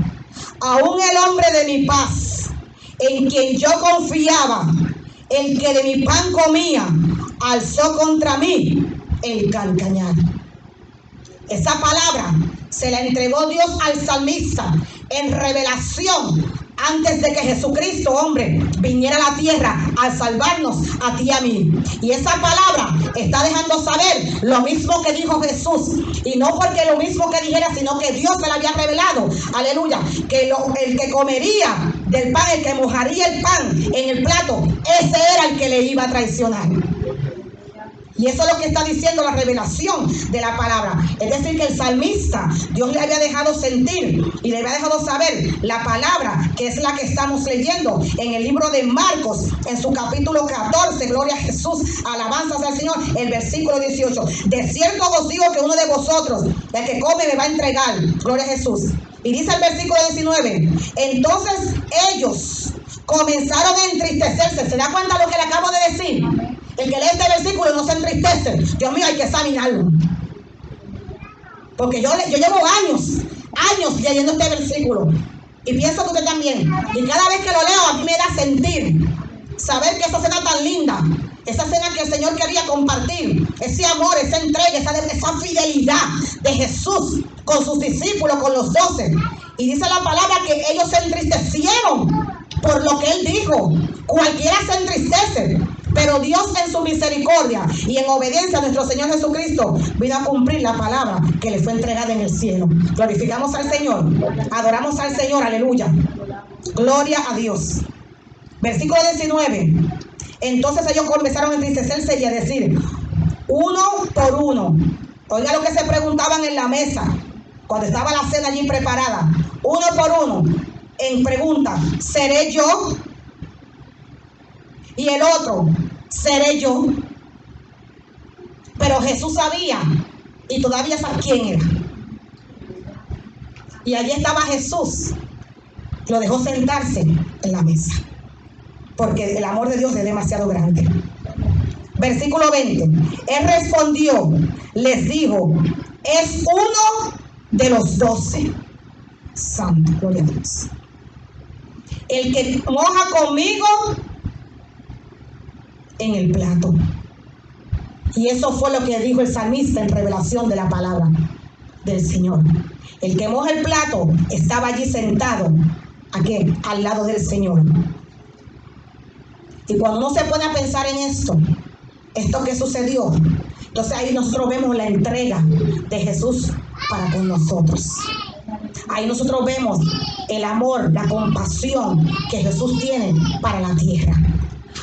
Speaker 1: Aún el hombre de mi paz, en quien yo confiaba, el que de mi pan comía, alzó contra mí el cancañar. Esa palabra se la entregó Dios al salmista en revelación antes de que Jesucristo, hombre, viniera a la tierra a salvarnos a ti y a mí. Y esa palabra está dejando saber lo mismo que dijo Jesús. Y no porque lo mismo que dijera, sino que Dios se la había revelado. Aleluya. Que el que comería del pan, el que mojaría el pan en el plato, ese era el que le iba a traicionar. Y eso es lo que está diciendo la revelación de la palabra. Es decir, que el salmista, Dios le había dejado sentir y le había dejado saber la palabra, que es la que estamos leyendo en el libro de Marcos, en su capítulo 14, gloria a Jesús, alabanzas al Señor, el versículo 18. De cierto os digo que uno de vosotros, el que come, me va a entregar, gloria a Jesús. Y dice el versículo 19, entonces ellos comenzaron a entristecerse. ¿Se da cuenta lo que le acabo de decir? El que lee este versículo no se entristece. Dios mío, hay que examinarlo. Porque yo llevo años leyendo este versículo. Y pienso que usted también. Y cada vez que lo leo, a mí me da sentir. Saber que esa cena tan linda, esa cena que el Señor quería compartir, ese amor, esa entrega, esa fidelidad de Jesús con sus discípulos, con los 12. Y dice la palabra que ellos se entristecieron por lo que Él dijo. Cualquiera se entristece, pero Dios en su misericordia y en obediencia a nuestro Señor Jesucristo vino a cumplir la palabra que le fue entregada en el cielo. Glorificamos al Señor, adoramos al Señor, aleluya. Gloria a Dios. Versículo 19. Entonces ellos comenzaron a entristecerse y a decir, uno por uno. Oiga lo que se preguntaban en la mesa, cuando estaba la cena allí preparada. Uno por uno, en pregunta, ¿seré yo? Y el otro, ¿seré yo? Pero Jesús sabía, y todavía sabe quién era. Y allí estaba Jesús. Lo dejó sentarse en la mesa, porque el amor de Dios es demasiado grande. Versículo 20. Él respondió, les dijo, es uno de los 12. Santo, gloria a Dios. El que moja conmigo en el plato. Y eso fue lo que dijo el salmista en revelación de la palabra del Señor. El que moja el plato estaba allí sentado, aquí, al lado del Señor. Y cuando uno se pone a pensar en esto que sucedió, entonces ahí nosotros vemos la entrega de Jesús para con nosotros. Ahí nosotros vemos el amor, la compasión que Jesús tiene para la tierra.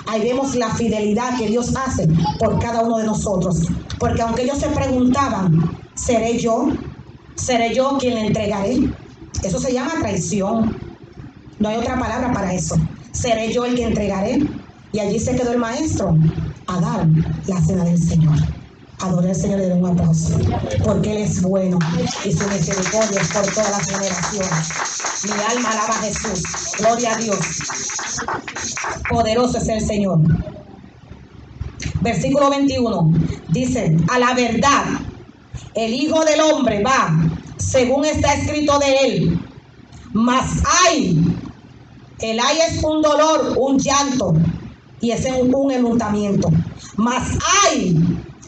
Speaker 1: Ahí vemos la fidelidad que Dios hace por cada uno de nosotros. Porque aunque ellos se preguntaban, ¿seré yo? ¿Seré yo quien le entregaré? Eso se llama traición. No hay otra palabra para eso. ¿Seré yo el que entregaré? Y allí se quedó el maestro a dar la cena del Señor. Adore al Señor, le doy un aplauso, porque Él es bueno y su misericordia es por todas las generaciones. Mi alma alaba a Jesús. Gloria a Dios. Poderoso es el Señor. Versículo 21 dice, a la verdad, el Hijo del Hombre va, según está escrito de Él. Mas hay, el hay es un dolor, un llanto, y es un enlutamiento. Mas hay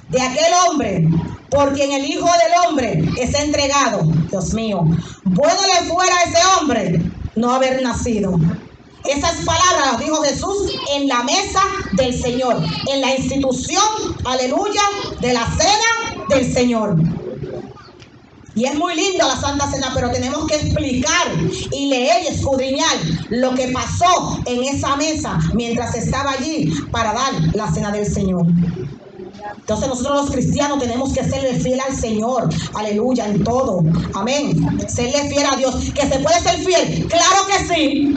Speaker 1: de aquel hombre por quien el Hijo del Hombre es entregado. Dios mío, bueno le fuera a ese hombre no haber nacido. Esas palabras las dijo Jesús en la mesa del Señor, en la institución, aleluya, de la cena del Señor. Y es muy linda la Santa Cena, pero tenemos que explicar y leer y escudriñar lo que pasó en esa mesa mientras estaba allí para dar la cena del Señor. Entonces nosotros los cristianos tenemos que serle fiel al Señor, aleluya, en todo, amén. Serle fiel a Dios. ¿Que se puede ser fiel? Claro que sí.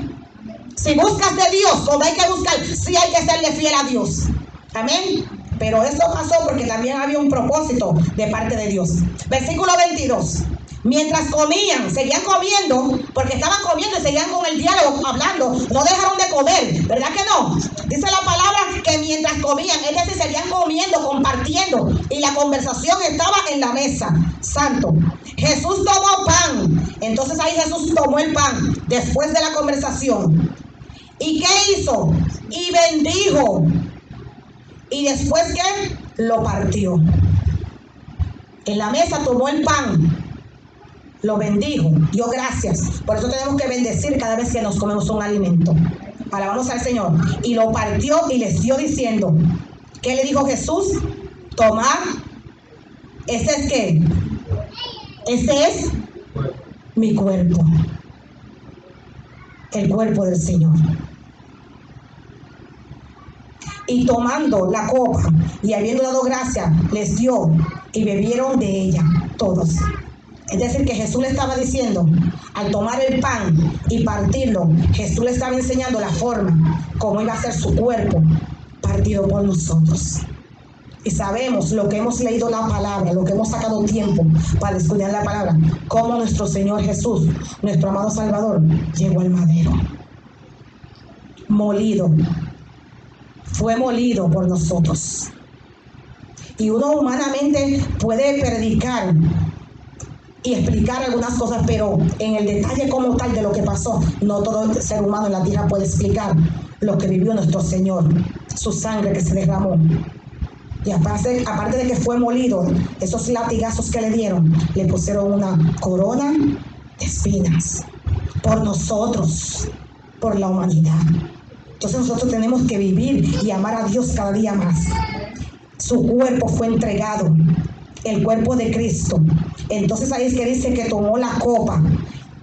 Speaker 1: Si buscas de Dios, como hay que buscar, sí hay que serle fiel a Dios, amén. Pero eso pasó porque también había un propósito de parte de Dios. Versículo 22. Mientras comían, seguían comiendo, porque estaban comiendo y seguían con el diálogo, hablando. No dejaron de comer, ¿verdad que no? Dice la palabra que mientras comían, es decir, seguían comiendo, compartiendo, y la conversación estaba en la mesa. Santo. Jesús tomó pan. Entonces ahí Jesús tomó el pan después de la conversación. ¿Y qué hizo? Y bendijo. Y después que lo partió. En la mesa tomó el pan, lo bendijo, dio gracias. Por eso tenemos que bendecir cada vez que nos comemos un alimento. Alabamos al Señor. Y lo partió y les dio diciendo, ¿qué le dijo Jesús? Tomad, ¿ese es qué? Ese es mi cuerpo. El cuerpo del Señor. Y tomando la copa y habiendo dado gracia, les dio y bebieron de ella todos. Es decir, que Jesús le estaba diciendo, al tomar el pan y partirlo, Jesús le estaba enseñando la forma como iba a ser su cuerpo partido por nosotros. Y sabemos lo que hemos leído la palabra, lo que hemos sacado tiempo para estudiar la palabra, cómo nuestro Señor Jesús, nuestro amado Salvador, llegó al madero. Molido. Fue molido por nosotros. Y uno humanamente puede predicar y explicar algunas cosas, pero en el detalle como tal de lo que pasó, no todo ser humano en la tierra puede explicar lo que vivió nuestro Señor, su sangre que se derramó. Y aparte de que fue molido, esos latigazos que le dieron, le pusieron una corona de espinas por nosotros, por la humanidad. Entonces nosotros tenemos que vivir y amar a Dios cada día más. Su cuerpo fue entregado, el cuerpo de Cristo. Entonces ahí es que dice que tomó la copa.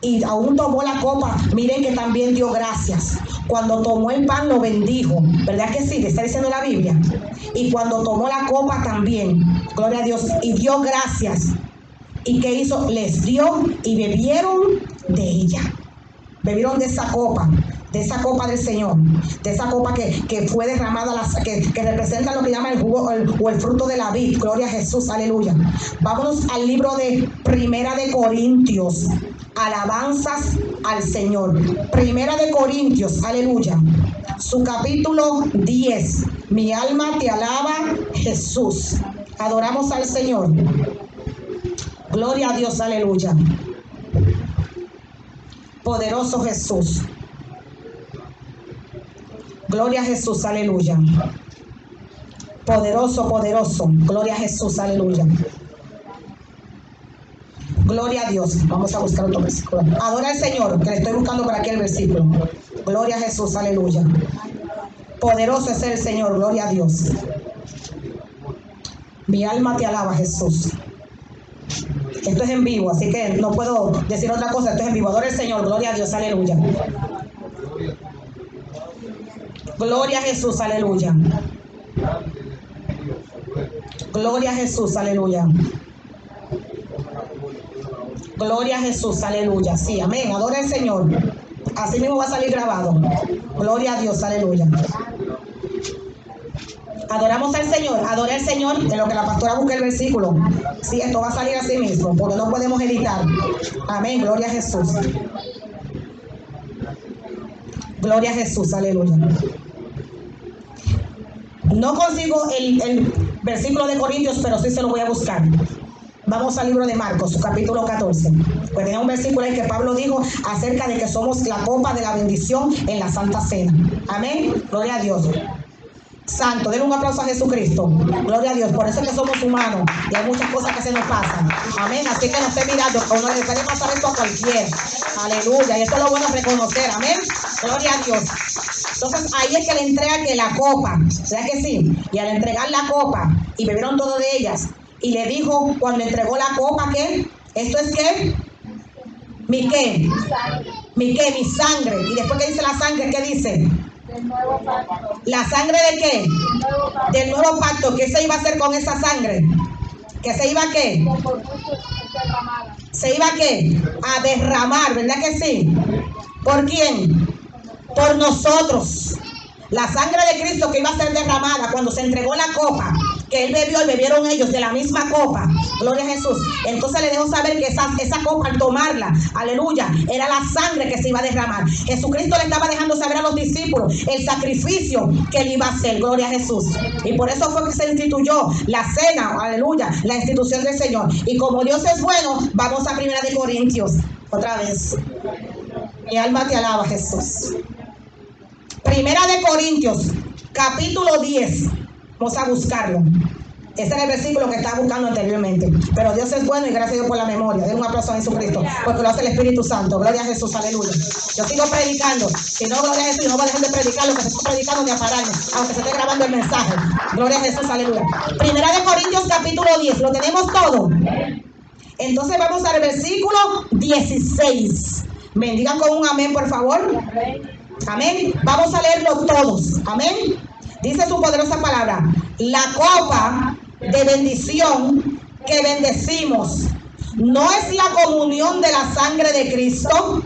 Speaker 1: Y aún tomó la copa, miren que también dio gracias. Cuando tomó el pan lo bendijo, ¿verdad que sí? ¿Le está diciendo la Biblia? Y cuando tomó la copa también, gloria a Dios, y dio gracias. ¿Y qué hizo? Les dio y bebieron de ella. Bebieron de esa copa del Señor, de esa copa que fue derramada, que representa lo que llama el jugo o el fruto de la vid. Gloria a Jesús, aleluya. Vámonos al libro de Primera de Corintios. Alabanzas al Señor. Primera de Corintios, aleluya. Su capítulo 10. Mi alma te alaba, Jesús. Adoramos al Señor. Gloria a Dios, aleluya. Poderoso Jesús. Gloria a Jesús, aleluya. Poderoso, poderoso. Gloria a Jesús, aleluya. Gloria a Dios. Vamos a buscar otro versículo. Adora al Señor, que le estoy buscando por aquí el versículo. Gloria a Jesús, aleluya. Poderoso es el Señor, gloria a Dios. Mi alma te alaba, Jesús. Esto es en vivo, así que no puedo decir otra cosa. Esto es en vivo. Adora al Señor, gloria a Dios, aleluya. Gloria a Jesús, aleluya. Gloria a Jesús, aleluya. Gloria a Jesús, aleluya. Sí, amén. Adora al Señor. Así mismo va a salir grabado. Gloria a Dios, aleluya. Adoramos al Señor. Adora al Señor. En lo que la pastora busca el versículo. Sí, esto va a salir así mismo, porque no podemos editar. Amén. Gloria a Jesús. Gloria a Jesús, aleluya. No consigo el versículo de Corintios, pero sí se lo voy a buscar. Vamos al libro de Marcos, capítulo 14. Pues tenía un versículo ahí que Pablo dijo acerca de que somos la copa de la bendición en la Santa Cena. Amén. Gloria a Dios. Santo, denle un aplauso a Jesucristo. Gloria a Dios. Por eso es que somos humanos y hay muchas cosas que se nos pasan. Amén. Así que no esté mirando, a uno le puede pasar esto a cualquiera. Aleluya. Y esto es lo bueno, reconocer. Amén. Gloria a Dios. Entonces ahí es que le entrega que la copa, ¿verdad que sí? Y al entregar la copa y bebieron todo de ellas. Y le dijo cuando entregó la copa que esto es que mi qué, mi sangre. Y después que dice la sangre, ¿qué dice? ¿La sangre de qué? Del nuevo pacto. ¿Qué se iba a hacer con esa sangre? ¿Que se iba a qué? Se iba a qué? A derramar, ¿verdad que sí? ¿Por quién? Por nosotros. La sangre de Cristo que iba a ser derramada cuando se entregó la copa que él bebió y bebieron ellos de la misma copa. Gloria a Jesús. Entonces le dejó saber que esa copa al tomarla, aleluya, era la sangre que se iba a derramar. Jesucristo le estaba dejando saber a los discípulos el sacrificio que él iba a hacer. Gloria a Jesús. Y por eso fue que se instituyó la cena, aleluya, la institución del Señor. Y como Dios es bueno, vamos a Primera de Corintios. Otra vez. Mi alma te alaba, Jesús. Primera de Corintios, capítulo 10. Vamos a buscarlo. Ese era el versículo que estaba buscando anteriormente. Pero Dios es bueno y gracias a Dios por la memoria. Den un aplauso a Jesucristo, porque lo hace el Espíritu Santo. Gloria a Jesús, aleluya. Yo sigo predicando. Si no, gloria a Jesús, no voy a dejar de predicar lo que se está predicando ni a pararme, aunque se esté grabando el mensaje. Gloria a Jesús, aleluya. Primera de Corintios, capítulo 10. ¿Lo tenemos todo? Entonces vamos al versículo 16. Bendigan con un amén, por favor. Amén. Vamos a leerlo todos. Amén. Dice su poderosa palabra: la copa de bendición que bendecimos no es la comunión de la sangre de Cristo.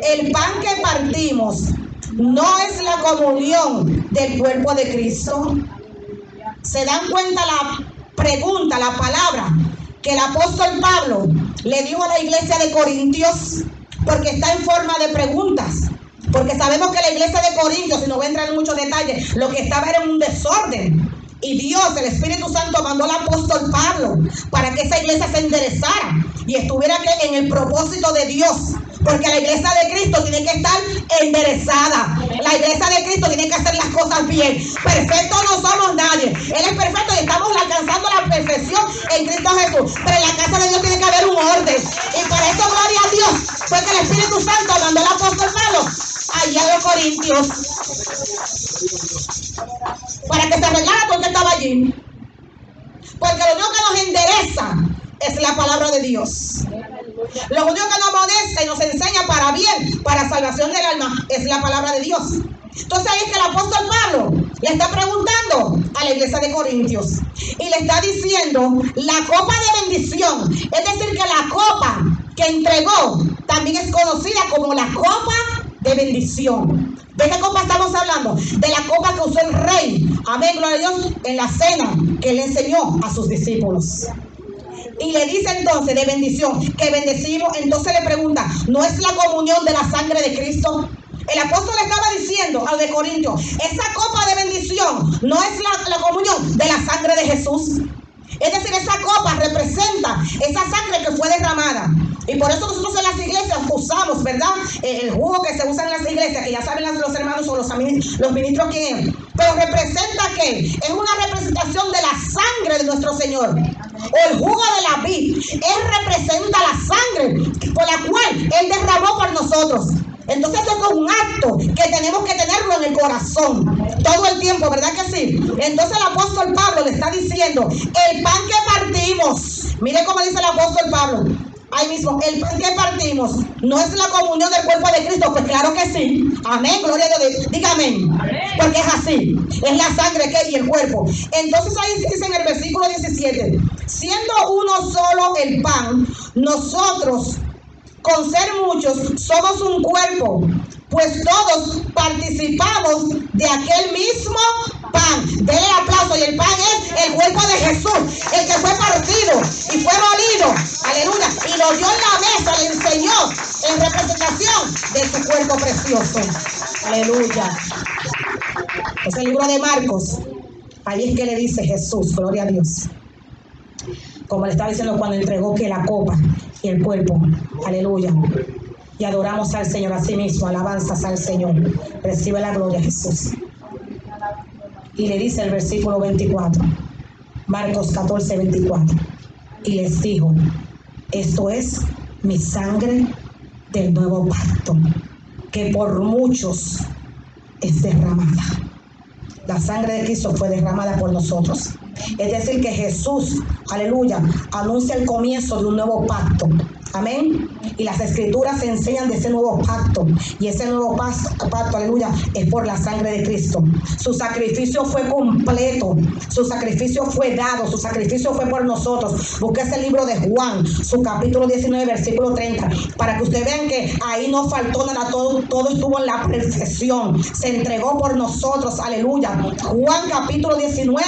Speaker 1: El pan que partimos no es la comunión del cuerpo de Cristo. ¿Se dan cuenta la pregunta, la palabra que el apóstol Pablo le dijo a la iglesia de Corintios? Porque está en forma de preguntas. Porque sabemos que la iglesia de Corintios, y no voy a entrar en muchos detalles, lo que estaba era en un desorden. Y Dios, el Espíritu Santo, mandó al apóstol Pablo para que esa iglesia se enderezara y estuviera en el propósito de Dios. Porque la iglesia de Cristo tiene que estar enderezada. La iglesia de Cristo tiene que hacer las cosas bien. Perfectos no somos nadie. Él es perfecto y estamos alcanzando la perfección en Cristo Jesús. Pero en la casa de Dios tiene que haber un orden. Y para eso, gloria a Dios, fue que el Espíritu Santo mandó al apóstol Pablo allá a los Corintios para que se arreglara todo el que estaba allí. Porque lo único que nos endereza es la palabra de Dios. Lo único que nos modesta y nos enseña para bien, para salvación del alma, es la palabra de Dios. Entonces ahí es que el apóstol Pablo le está preguntando a la iglesia de Corintios y le está diciendo la copa de bendición. Es decir, que la copa que entregó también es conocida como la copa de bendición. ¿De qué copa estamos hablando? De la copa que usó el rey, amén, gloria a Dios, en la cena que le enseñó a sus discípulos. Y le dice entonces de bendición, que bendecimos. Entonces le pregunta, ¿no es la comunión de la sangre de Cristo? El apóstol le estaba diciendo al de Corintios, esa copa de bendición no es la comunión de la sangre de Jesús. Es decir, esa copa representa esa sangre que fue derramada. Y por eso nosotros en las iglesias usamos, ¿verdad? El jugo que se usa en las iglesias, que ya saben los hermanos o los ministros quién es. Pero representa que es una representación de la sangre de nuestro Señor. O el jugo de la vid. Él representa la sangre por la cual Él derramó por nosotros. Entonces esto es un acto que tenemos que tenerlo en el corazón todo el tiempo, ¿verdad que sí? Entonces el apóstol Pablo le está diciendo, el pan que partimos, mire cómo dice el apóstol Pablo, ahí mismo, el pan que partimos no es la comunión del cuerpo de Cristo. Pues claro que sí, amén, gloria a Dios, diga amén, porque es así, es la sangre que y el cuerpo. Entonces ahí dice en el versículo 17, siendo uno solo el pan, nosotros con ser muchos somos un cuerpo, pues todos participamos de aquel mismo pan. Denle aplauso. Y el pan es el cuerpo de Jesús, el que fue partido y fue molido, aleluya, y lo dio en la mesa, le enseñó en representación de su cuerpo precioso, aleluya. Es el libro de Marcos. Ahí es que le dice Jesús, gloria a Dios, como le estaba diciendo cuando entregó que la copa y el cuerpo, aleluya. Y adoramos al Señor a sí mismo, alabanzas al Señor. Recibe la gloria, Jesús. Y le dice el versículo 24, Marcos 14, 24. Y les dijo, esto es mi sangre del nuevo pacto, que por muchos es derramada. La sangre de Cristo fue derramada por nosotros. Es decir, que Jesús, aleluya, anuncia el comienzo de un nuevo pacto. Amén. Y las escrituras enseñan de ese nuevo pacto. Y ese nuevo pacto, aleluya, es por la sangre de Cristo. Su sacrificio fue completo. Su sacrificio fue dado. Su sacrificio fue por nosotros. Busque ese libro de Juan, su capítulo 19, versículo 30. Para que ustedes vean que ahí no faltó nada. Todo estuvo en la perfección. Se entregó por nosotros. Aleluya. Juan capítulo 19.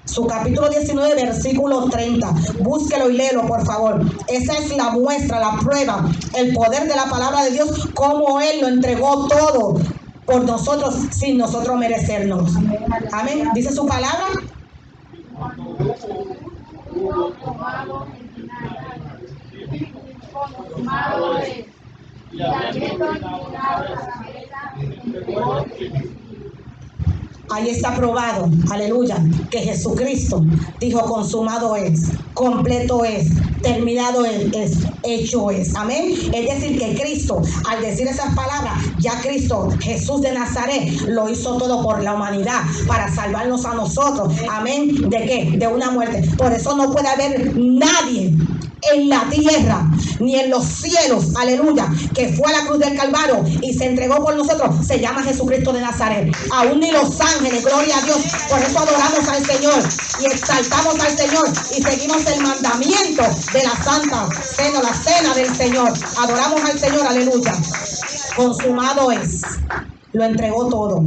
Speaker 1: Su capítulo 19, versículo 30. Búsquelo y léelo, por favor. Esa es la muestra, la prueba, el poder de la palabra de Dios, cómo Él lo entregó todo por nosotros sin nosotros merecernos. Amén. Dice su palabra. Ahí está probado, aleluya, que Jesucristo dijo, consumado es, completo es, terminado es, hecho es. Amén. Es decir, que Cristo, al decir esas palabras, ya Cristo, Jesús de Nazaret, lo hizo todo por la humanidad, para salvarnos a nosotros. Amén. ¿De qué? De una muerte. Por eso no puede haber nadie en la tierra ni en los cielos, aleluya, que fue a la cruz del Calvario y se entregó por nosotros, se llama Jesucristo de Nazaret. Aún ni los ángeles, gloria a Dios. Por eso adoramos al Señor y exaltamos al Señor y seguimos el mandamiento de la Santa Cena, la cena del Señor. Adoramos al Señor, aleluya. Consumado es. Lo entregó todo.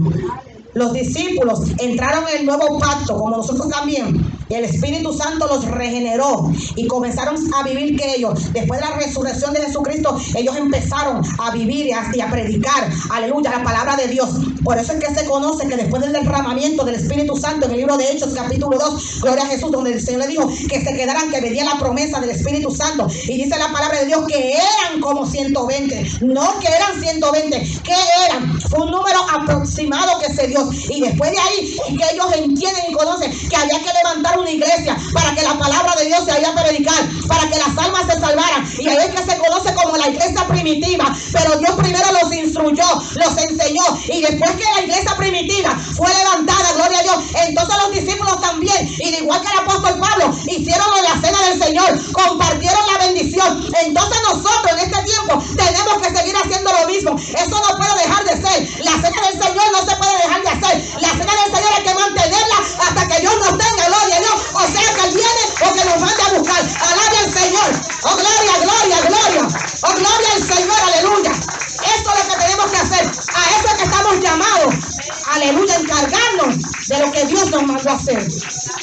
Speaker 1: Los discípulos entraron en el nuevo pacto, como nosotros también. Y el Espíritu Santo los regeneró y comenzaron a vivir que ellos, después de la resurrección de Jesucristo, ellos empezaron a vivir y a predicar, aleluya, la palabra de Dios. Por eso es que se conoce que después del derramamiento del Espíritu Santo, en el libro de Hechos, capítulo 2, gloria a Jesús, donde el Señor le dijo que se quedaran, que venía la promesa del Espíritu Santo. Y dice la palabra de Dios que eran como 120, no que eran 120, que eran. Fue un número aproximado que se dio. Y después de ahí es que ellos entienden y conocen que había que levantar una iglesia para que la palabra de Dios se vaya a predicar, para que las almas se salvaran. Y ahí es que se conoce como la iglesia primitiva. Pero Dios primero los instruyó, los enseñó, y después que la iglesia primitiva fue levantada, gloria a Dios, entonces los discípulos también, y de igual que el apóstol Pablo, hicieron la cena del Señor, compartieron la bendición. Entonces nosotros en este tiempo tenemos que seguir haciendo lo mismo. Eso no puede dejar de ser. La cena del Señor no se puede dejar de hacer. La cena del Señor hay que mantenerla hasta que Dios nos tenga, gloria a Dios. O sea, que Él viene o que nos mande a buscar. Alabe al Señor. Oh, gloria, gloria, gloria. Oh, gloria al Señor, aleluya. Eso es lo que tenemos que hacer. A eso es que estamos llamados. Aleluya, encargarnos de lo que Dios nos mandó a hacer.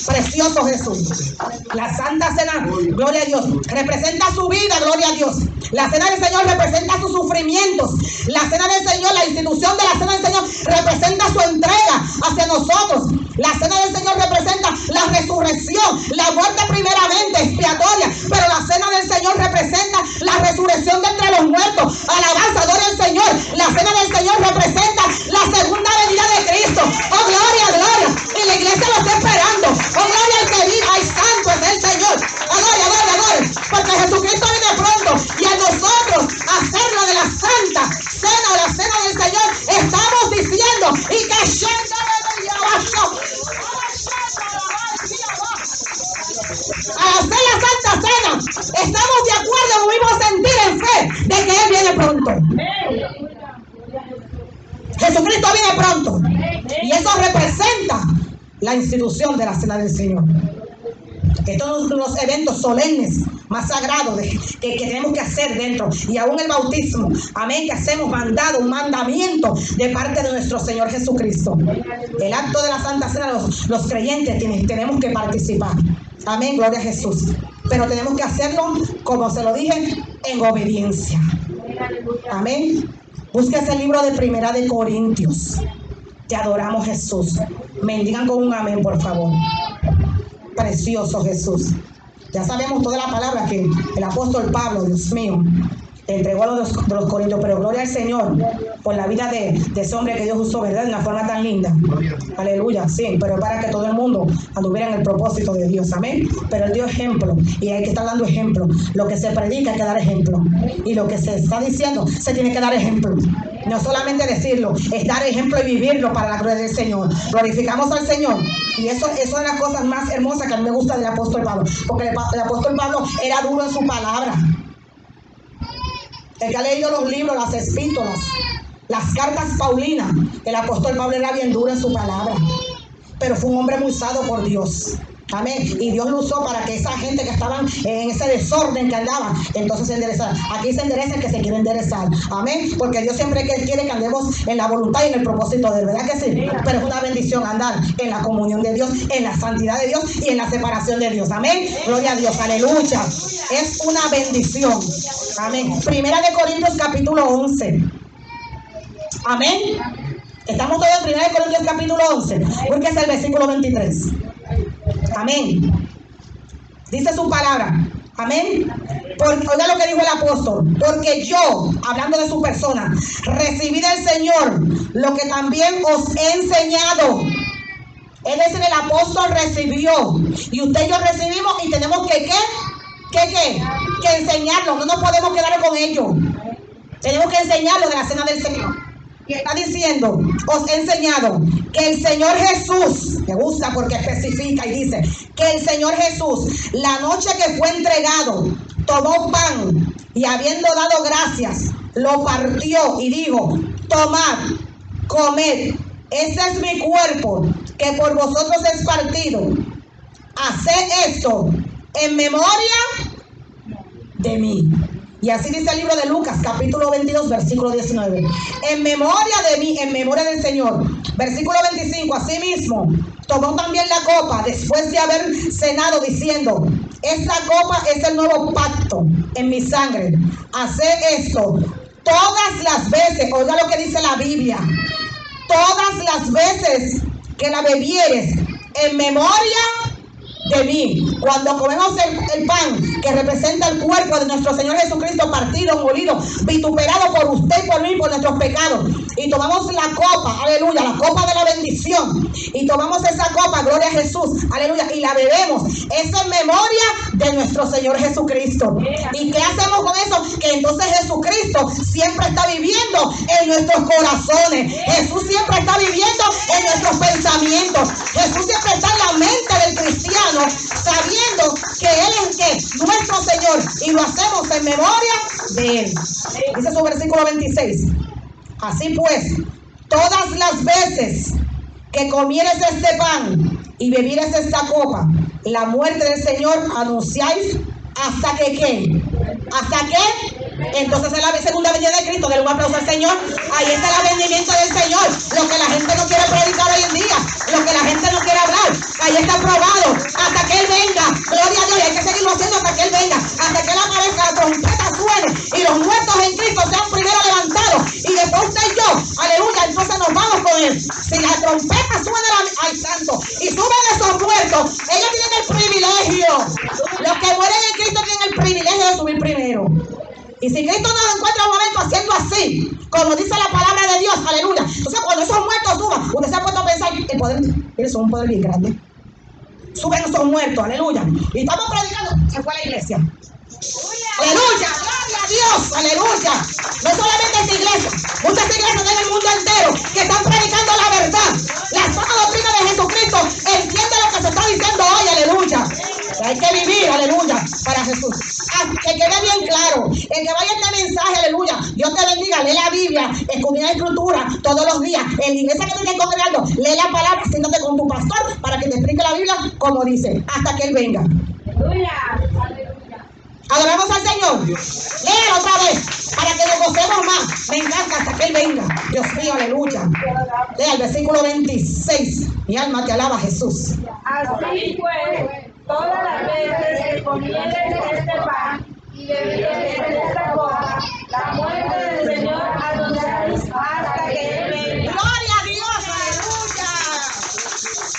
Speaker 1: Precioso Jesús. La Santa Cena, gloria a Dios, representa su vida, gloria a Dios. La Cena del Señor representa sus sufrimientos. La Cena del Señor, la institución de la Cena del Señor representa su entrega hacia nosotros. La Cena del Señor representa la resurrección, la muerte primeramente expiatoria, pero la Cena del Señor representa la resurrección de entre los muertos. Alabanza, gloria al Señor. La Cena del Señor representa la segunda venida de Cristo. Oh, gloria, gloria. Y la iglesia lo está esperando. Oh, gloria al que vive. Ay, santo es el Señor. Gloria, gloria, gloria. Porque Jesucristo viene pronto. Y a nosotros hacerlo de la Santa Cena o la Cena del Señor, estamos diciendo y que al hacer la Santa Cena, estamos de acuerdo, debemos sentir en fe de que Él viene pronto. Jesucristo viene pronto. Y eso representa la institución de la Cena del Señor. Estos son los eventos solemnes más sagrados que tenemos que hacer dentro. Y aún el bautismo, amén, que hacemos un mandamiento de parte de nuestro Señor Jesucristo. El acto de la Santa Cena, los creyentes tenemos que participar. Amén, gloria a Jesús. Pero tenemos que hacerlo, como se lo dije, en obediencia. Amén. Búsquese el libro de Primera de Corintios. Te adoramos, Jesús. Me digan con un amén, por favor. Precioso Jesús. Ya sabemos toda la palabra que el apóstol Pablo, Dios mío, entregó a los corintios, pero gloria al Señor por la vida de ese hombre que Dios usó, ¿verdad? De una forma tan linda. Aleluya, sí, pero para que todo el mundo anduviera en el propósito de Dios, amén. Pero Él dio ejemplo y hay que estar dando ejemplo. Lo que se predica hay que dar ejemplo. Y lo que se está diciendo se tiene que dar ejemplo. No solamente decirlo, es dar ejemplo y vivirlo para la gloria del Señor. Glorificamos al Señor. Y eso es una de las cosas más hermosas que a mí me gusta del apóstol Pablo. Porque el apóstol Pablo era duro en su palabra. El que ha leído los libros, las epístolas, las cartas paulinas, el apóstol Pablo era bien duro en su palabra. Pero fue un hombre muy usado por Dios. Amén. Y Dios lo usó para que esa gente que estaban en ese desorden que andaban, entonces se enderezara. Aquí se endereza el que se quiere enderezar. Amén. Porque Dios siempre quiere que andemos en la voluntad y en el propósito de Él, ¿verdad que sí? Pero es una bendición andar en la comunión de Dios, en la santidad de Dios y en la separación de Dios. Amén. Gloria a Dios. Aleluya. Es una bendición. Amén. Primera de Corintios capítulo 11. Amén. Estamos todos en Primera de Corintios capítulo 11. Porque es el versículo 23. Amén. Dice su palabra. Amén. Oiga lo que dijo el apóstol. Porque yo, hablando de su persona, recibí del Señor lo que también os he enseñado. Es decir, el apóstol recibió. Y usted y yo recibimos y tenemos que que enseñarlo. No nos podemos quedar con ello. Tenemos que enseñarlo de la cena del Señor. Y está diciendo, os he enseñado que el Señor Jesús, me gusta porque especifica y dice, que el Señor Jesús, la noche que fue entregado, tomó pan y habiendo dado gracias, lo partió y dijo: tomad, comed, este es mi cuerpo, que por vosotros es partido. Haced esto en memoria de mí. Y así dice el libro de Lucas, capítulo 22, versículo 19. En memoria de mí, en memoria del Señor. Versículo 25, asimismo, tomó también la copa después de haber cenado, diciendo: esta copa es el nuevo pacto en mi sangre. Haced esto todas las veces. Oiga lo que dice la Biblia: todas las veces que la bebieres, en memoria de mí. Cuando comemos el pan que representa el cuerpo de nuestro Señor Jesucristo, partido, molido, vituperado por usted y por mí, por nuestros pecados, y tomamos la copa, aleluya, la copa de la bendición, y tomamos esa copa, gloria a Jesús, aleluya, y la bebemos, es en memoria de nuestro Señor Jesucristo. ¿Y qué hacemos con eso? Que entonces Jesucristo siempre está viviendo en nuestros corazones. Jesús siempre está viviendo en nuestros pensamientos. Jesús siempre está en la mente del cristiano, sabiendo que Él es nuestro Señor, y lo hacemos en memoria de Él. Dice su versículo 26: así pues, todas las veces que comieres este pan y bebieres esta copa, la muerte del Señor anunciáis hasta que ¿qué? ¿Hasta qué? Entonces es la segunda venida de Cristo. Denle un aplauso al Señor. Ahí está el advenimiento del Señor. Lo que la gente no quiere predicar hoy en día, lo que la gente no quiere hablar, ahí está probado. Hasta que Él venga, gloria a Dios. Y hay que seguirlo haciendo hasta que Él venga, hasta que Él aparezca, la trompeta suene y los muertos en Cristo sean primero levantados, y después usted y yo, aleluya, entonces nos vamos con Él. Si la trompeta suena, ay santo, y suben esos muertos, ellos tienen el privilegio. Los que mueren en Cristo tienen el privilegio de subir primero. Y si Cristo nos encuentra un momento haciendo así, como dice la palabra de Dios, aleluya, entonces cuando esos muertos suban, usted se ha puesto a pensar: el poder, eso es un poder bien grande. Suben esos muertos, aleluya, y estamos predicando, se fue a la iglesia. Aleluya, gloria a Dios, aleluya. No solamente esta iglesia, muchas iglesias en el mundo entero que están predicando la verdad, la sana doctrina de Jesucristo. Entiende lo que se está diciendo hoy, aleluya. Hay que vivir, aleluya, para Jesús. Que quede bien claro, el que vaya este mensaje, aleluya, Dios te bendiga, lee la Biblia, escudriña la escritura todos los días. En la iglesia que te estés congregando, lee la palabra, siéntate con tu pastor para que te explique la Biblia como dice, hasta que Él venga. Adoramos al Señor. Léelo otra vez para que nos gocemos más. Me encanta, hasta que Él venga. Dios mío, aleluya. Lea el versículo 26. Mi alma te alaba, Jesús.
Speaker 2: Así pues, todas las veces que comieres este pan y bebieres esta copa, la muerte del Señor anunciaréis hasta que Él venga.
Speaker 1: Gloria a Dios, aleluya.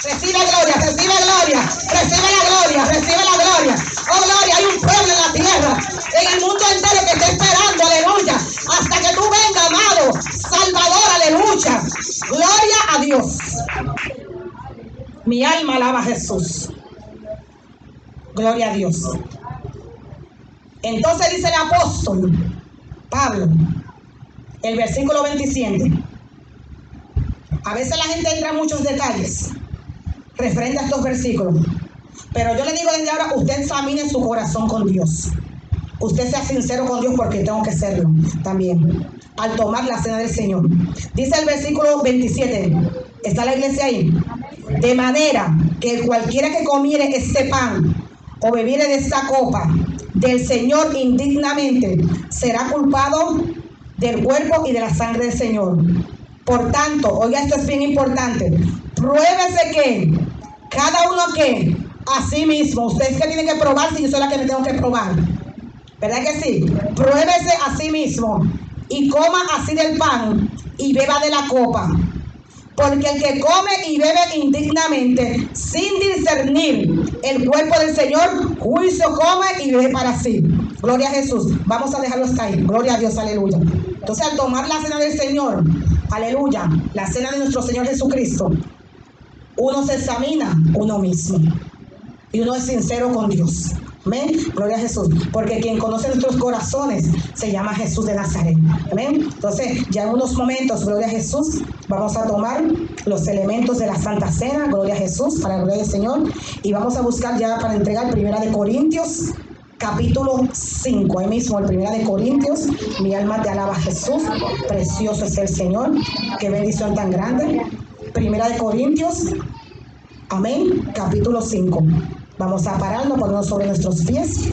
Speaker 1: Recibe gloria, recibe gloria, recibe la gloria, recibe la gloria. Oh, gloria, hay un pueblo en la tierra, en el mundo entero que está esperando, aleluya, hasta que tú vengas, amado Salvador, aleluya. Gloria a Dios. Mi alma alaba a Jesús. Gloria a Dios. Entonces dice el apóstol Pablo, el versículo 27. A veces la gente entra en muchos detalles referente a estos versículos, pero yo le digo desde ahora: usted examine su corazón con Dios. Usted sea sincero con Dios, porque tengo que serlo también al tomar la cena del Señor. Dice el versículo 27. ¿Está la iglesia ahí? De manera que cualquiera que comiere este pan o bebiere de esta copa del Señor indignamente será culpado del cuerpo y de la sangre del Señor. Por tanto, oiga, esto es bien importante: pruébese que cada uno que a sí mismo. Usted es que tiene que probar, si yo soy la que me tengo que probar, ¿verdad que sí? Pruébese a sí mismo y coma así del pan y beba de la copa. Porque el que come y bebe indignamente, sin discernir el cuerpo del Señor, juicio come y bebe para sí. Gloria a Jesús. Vamos a dejarlo hasta ahí. Gloria a Dios, aleluya. Entonces, al tomar la cena del Señor, aleluya, la cena de nuestro Señor Jesucristo, uno se examina uno mismo y uno es sincero con Dios. Amén. Gloria a Jesús. Porque quien conoce nuestros corazones se llama Jesús de Nazaret. Amén. Entonces, ya en unos momentos, gloria a Jesús, vamos a tomar los elementos de la Santa Cena. Gloria a Jesús, para la gloria del Señor. Y vamos a buscar ya para entregar 1 Corintios, capítulo 5, ahí mismo, el 1 de Corintios. Mi alma te alaba, Jesús, precioso es el Señor, qué bendición tan grande. 1 de Corintios, amén, capítulo 5. Vamos a pararnos, ponernos sobre nuestros pies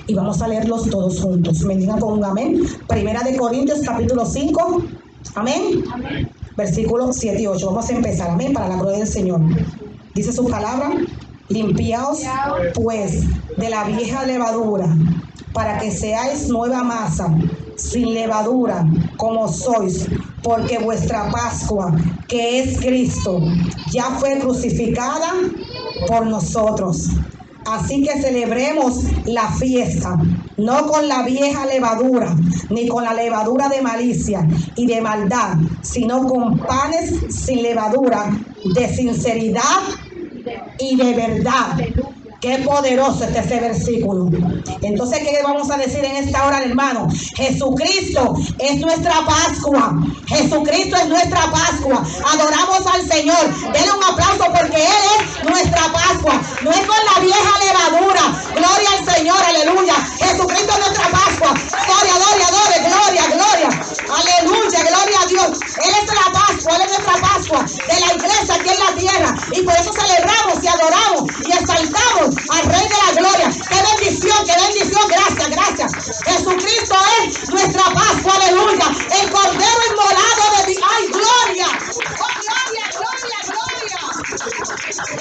Speaker 1: y vamos a leerlos todos juntos. Me digan con un amén. 1 de Corintios, capítulo 5, amén.
Speaker 2: Amén.
Speaker 1: Versículos 7 y 8. Vamos a empezar, amén, para la gloria del Señor. Dice su palabra: limpiaos pues de la vieja levadura, para que seáis nueva masa, sin levadura, como sois, porque vuestra Pascua, que es Cristo, ya fue crucificada por nosotros. Así que celebremos la fiesta, no con la vieja levadura, ni con la levadura de malicia y de maldad, sino con panes sin levadura, de sinceridad y de verdad. Qué poderoso es ese versículo. Entonces, ¿qué vamos a decir en esta hora, hermano? Jesucristo es nuestra Pascua. Jesucristo es nuestra Pascua. Adoramos al Señor. Denle un aplauso porque Él es nuestra Pascua. No es con la vieja levadura. Gloria al Señor, aleluya. Jesucristo es nuestra Pascua. Gloria. Aleluya, gloria a Dios. Él es la Pascua, Él es nuestra Pascua de la iglesia aquí en la tierra. Y por eso celebramos y adoramos y exaltamos al Rey de la Gloria. ¡Qué bendición! Gracias! Jesucristo es nuestra Pascua, aleluya. El Cordero inmolado de Dios. ¡Ay, gloria!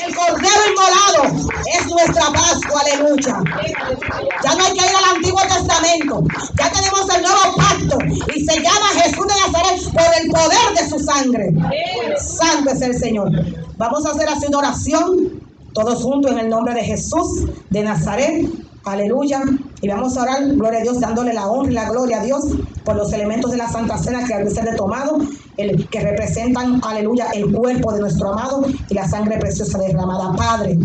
Speaker 1: El Cordero inmolado es nuestra Pascua, aleluya. Ya no hay que ir al Antiguo Testamento. Ya tenemos el nuevo pacto y se llama Jesús de Nazaret por el poder de su sangre. Santo es el Señor. Vamos a hacer así una oración todos juntos en el nombre de Jesús de Nazaret. Aleluya. Y vamos a orar, gloria a Dios, dándole la honra y la gloria a Dios por los elementos de la Santa Cena que al ser tomado, que representan, aleluya, el cuerpo de nuestro amado y la sangre preciosa derramada. Padre,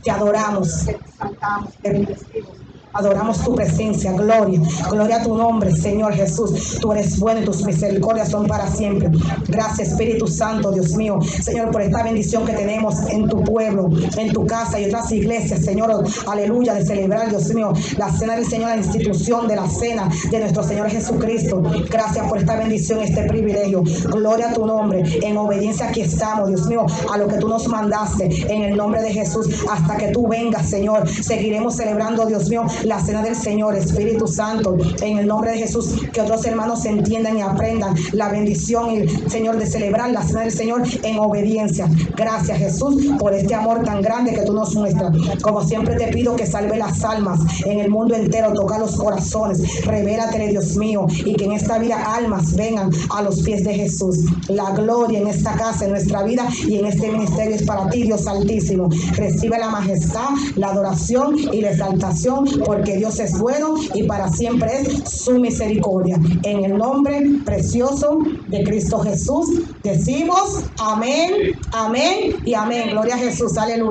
Speaker 1: te adoramos. Adoramos tu presencia, gloria a tu nombre, Señor Jesús. Tú eres bueno y tus misericordias son para siempre. Gracias, Espíritu Santo, Dios mío, Señor, por esta bendición que tenemos en tu pueblo, en tu casa y otras iglesias, Señor, aleluya, de celebrar, Dios mío, la cena del Señor, la institución de la cena de nuestro Señor Jesucristo. Gracias por esta bendición, este privilegio. Gloria a tu nombre. En obediencia aquí estamos, Dios mío, a lo que tú nos mandaste, en el nombre de Jesús, hasta que tú vengas, Señor. Seguiremos celebrando, Dios mío, la cena del Señor, Espíritu Santo, en el nombre de Jesús, que otros hermanos entiendan y aprendan la bendición, y Señor, de celebrar la cena del Señor en obediencia. Gracias, Jesús, por este amor tan grande que tú nos muestras. Como siempre te pido que salve las almas en el mundo entero, toca los corazones, revélate, Dios mío, y que en esta vida almas vengan a los pies de Jesús. La gloria en esta casa, en nuestra vida y en este ministerio es para ti, Dios Altísimo. Recibe la majestad, la adoración y la exaltación, porque Dios es bueno y para siempre es su misericordia. En el nombre precioso de Cristo Jesús decimos amén y amén. Gloria a Jesús, aleluya.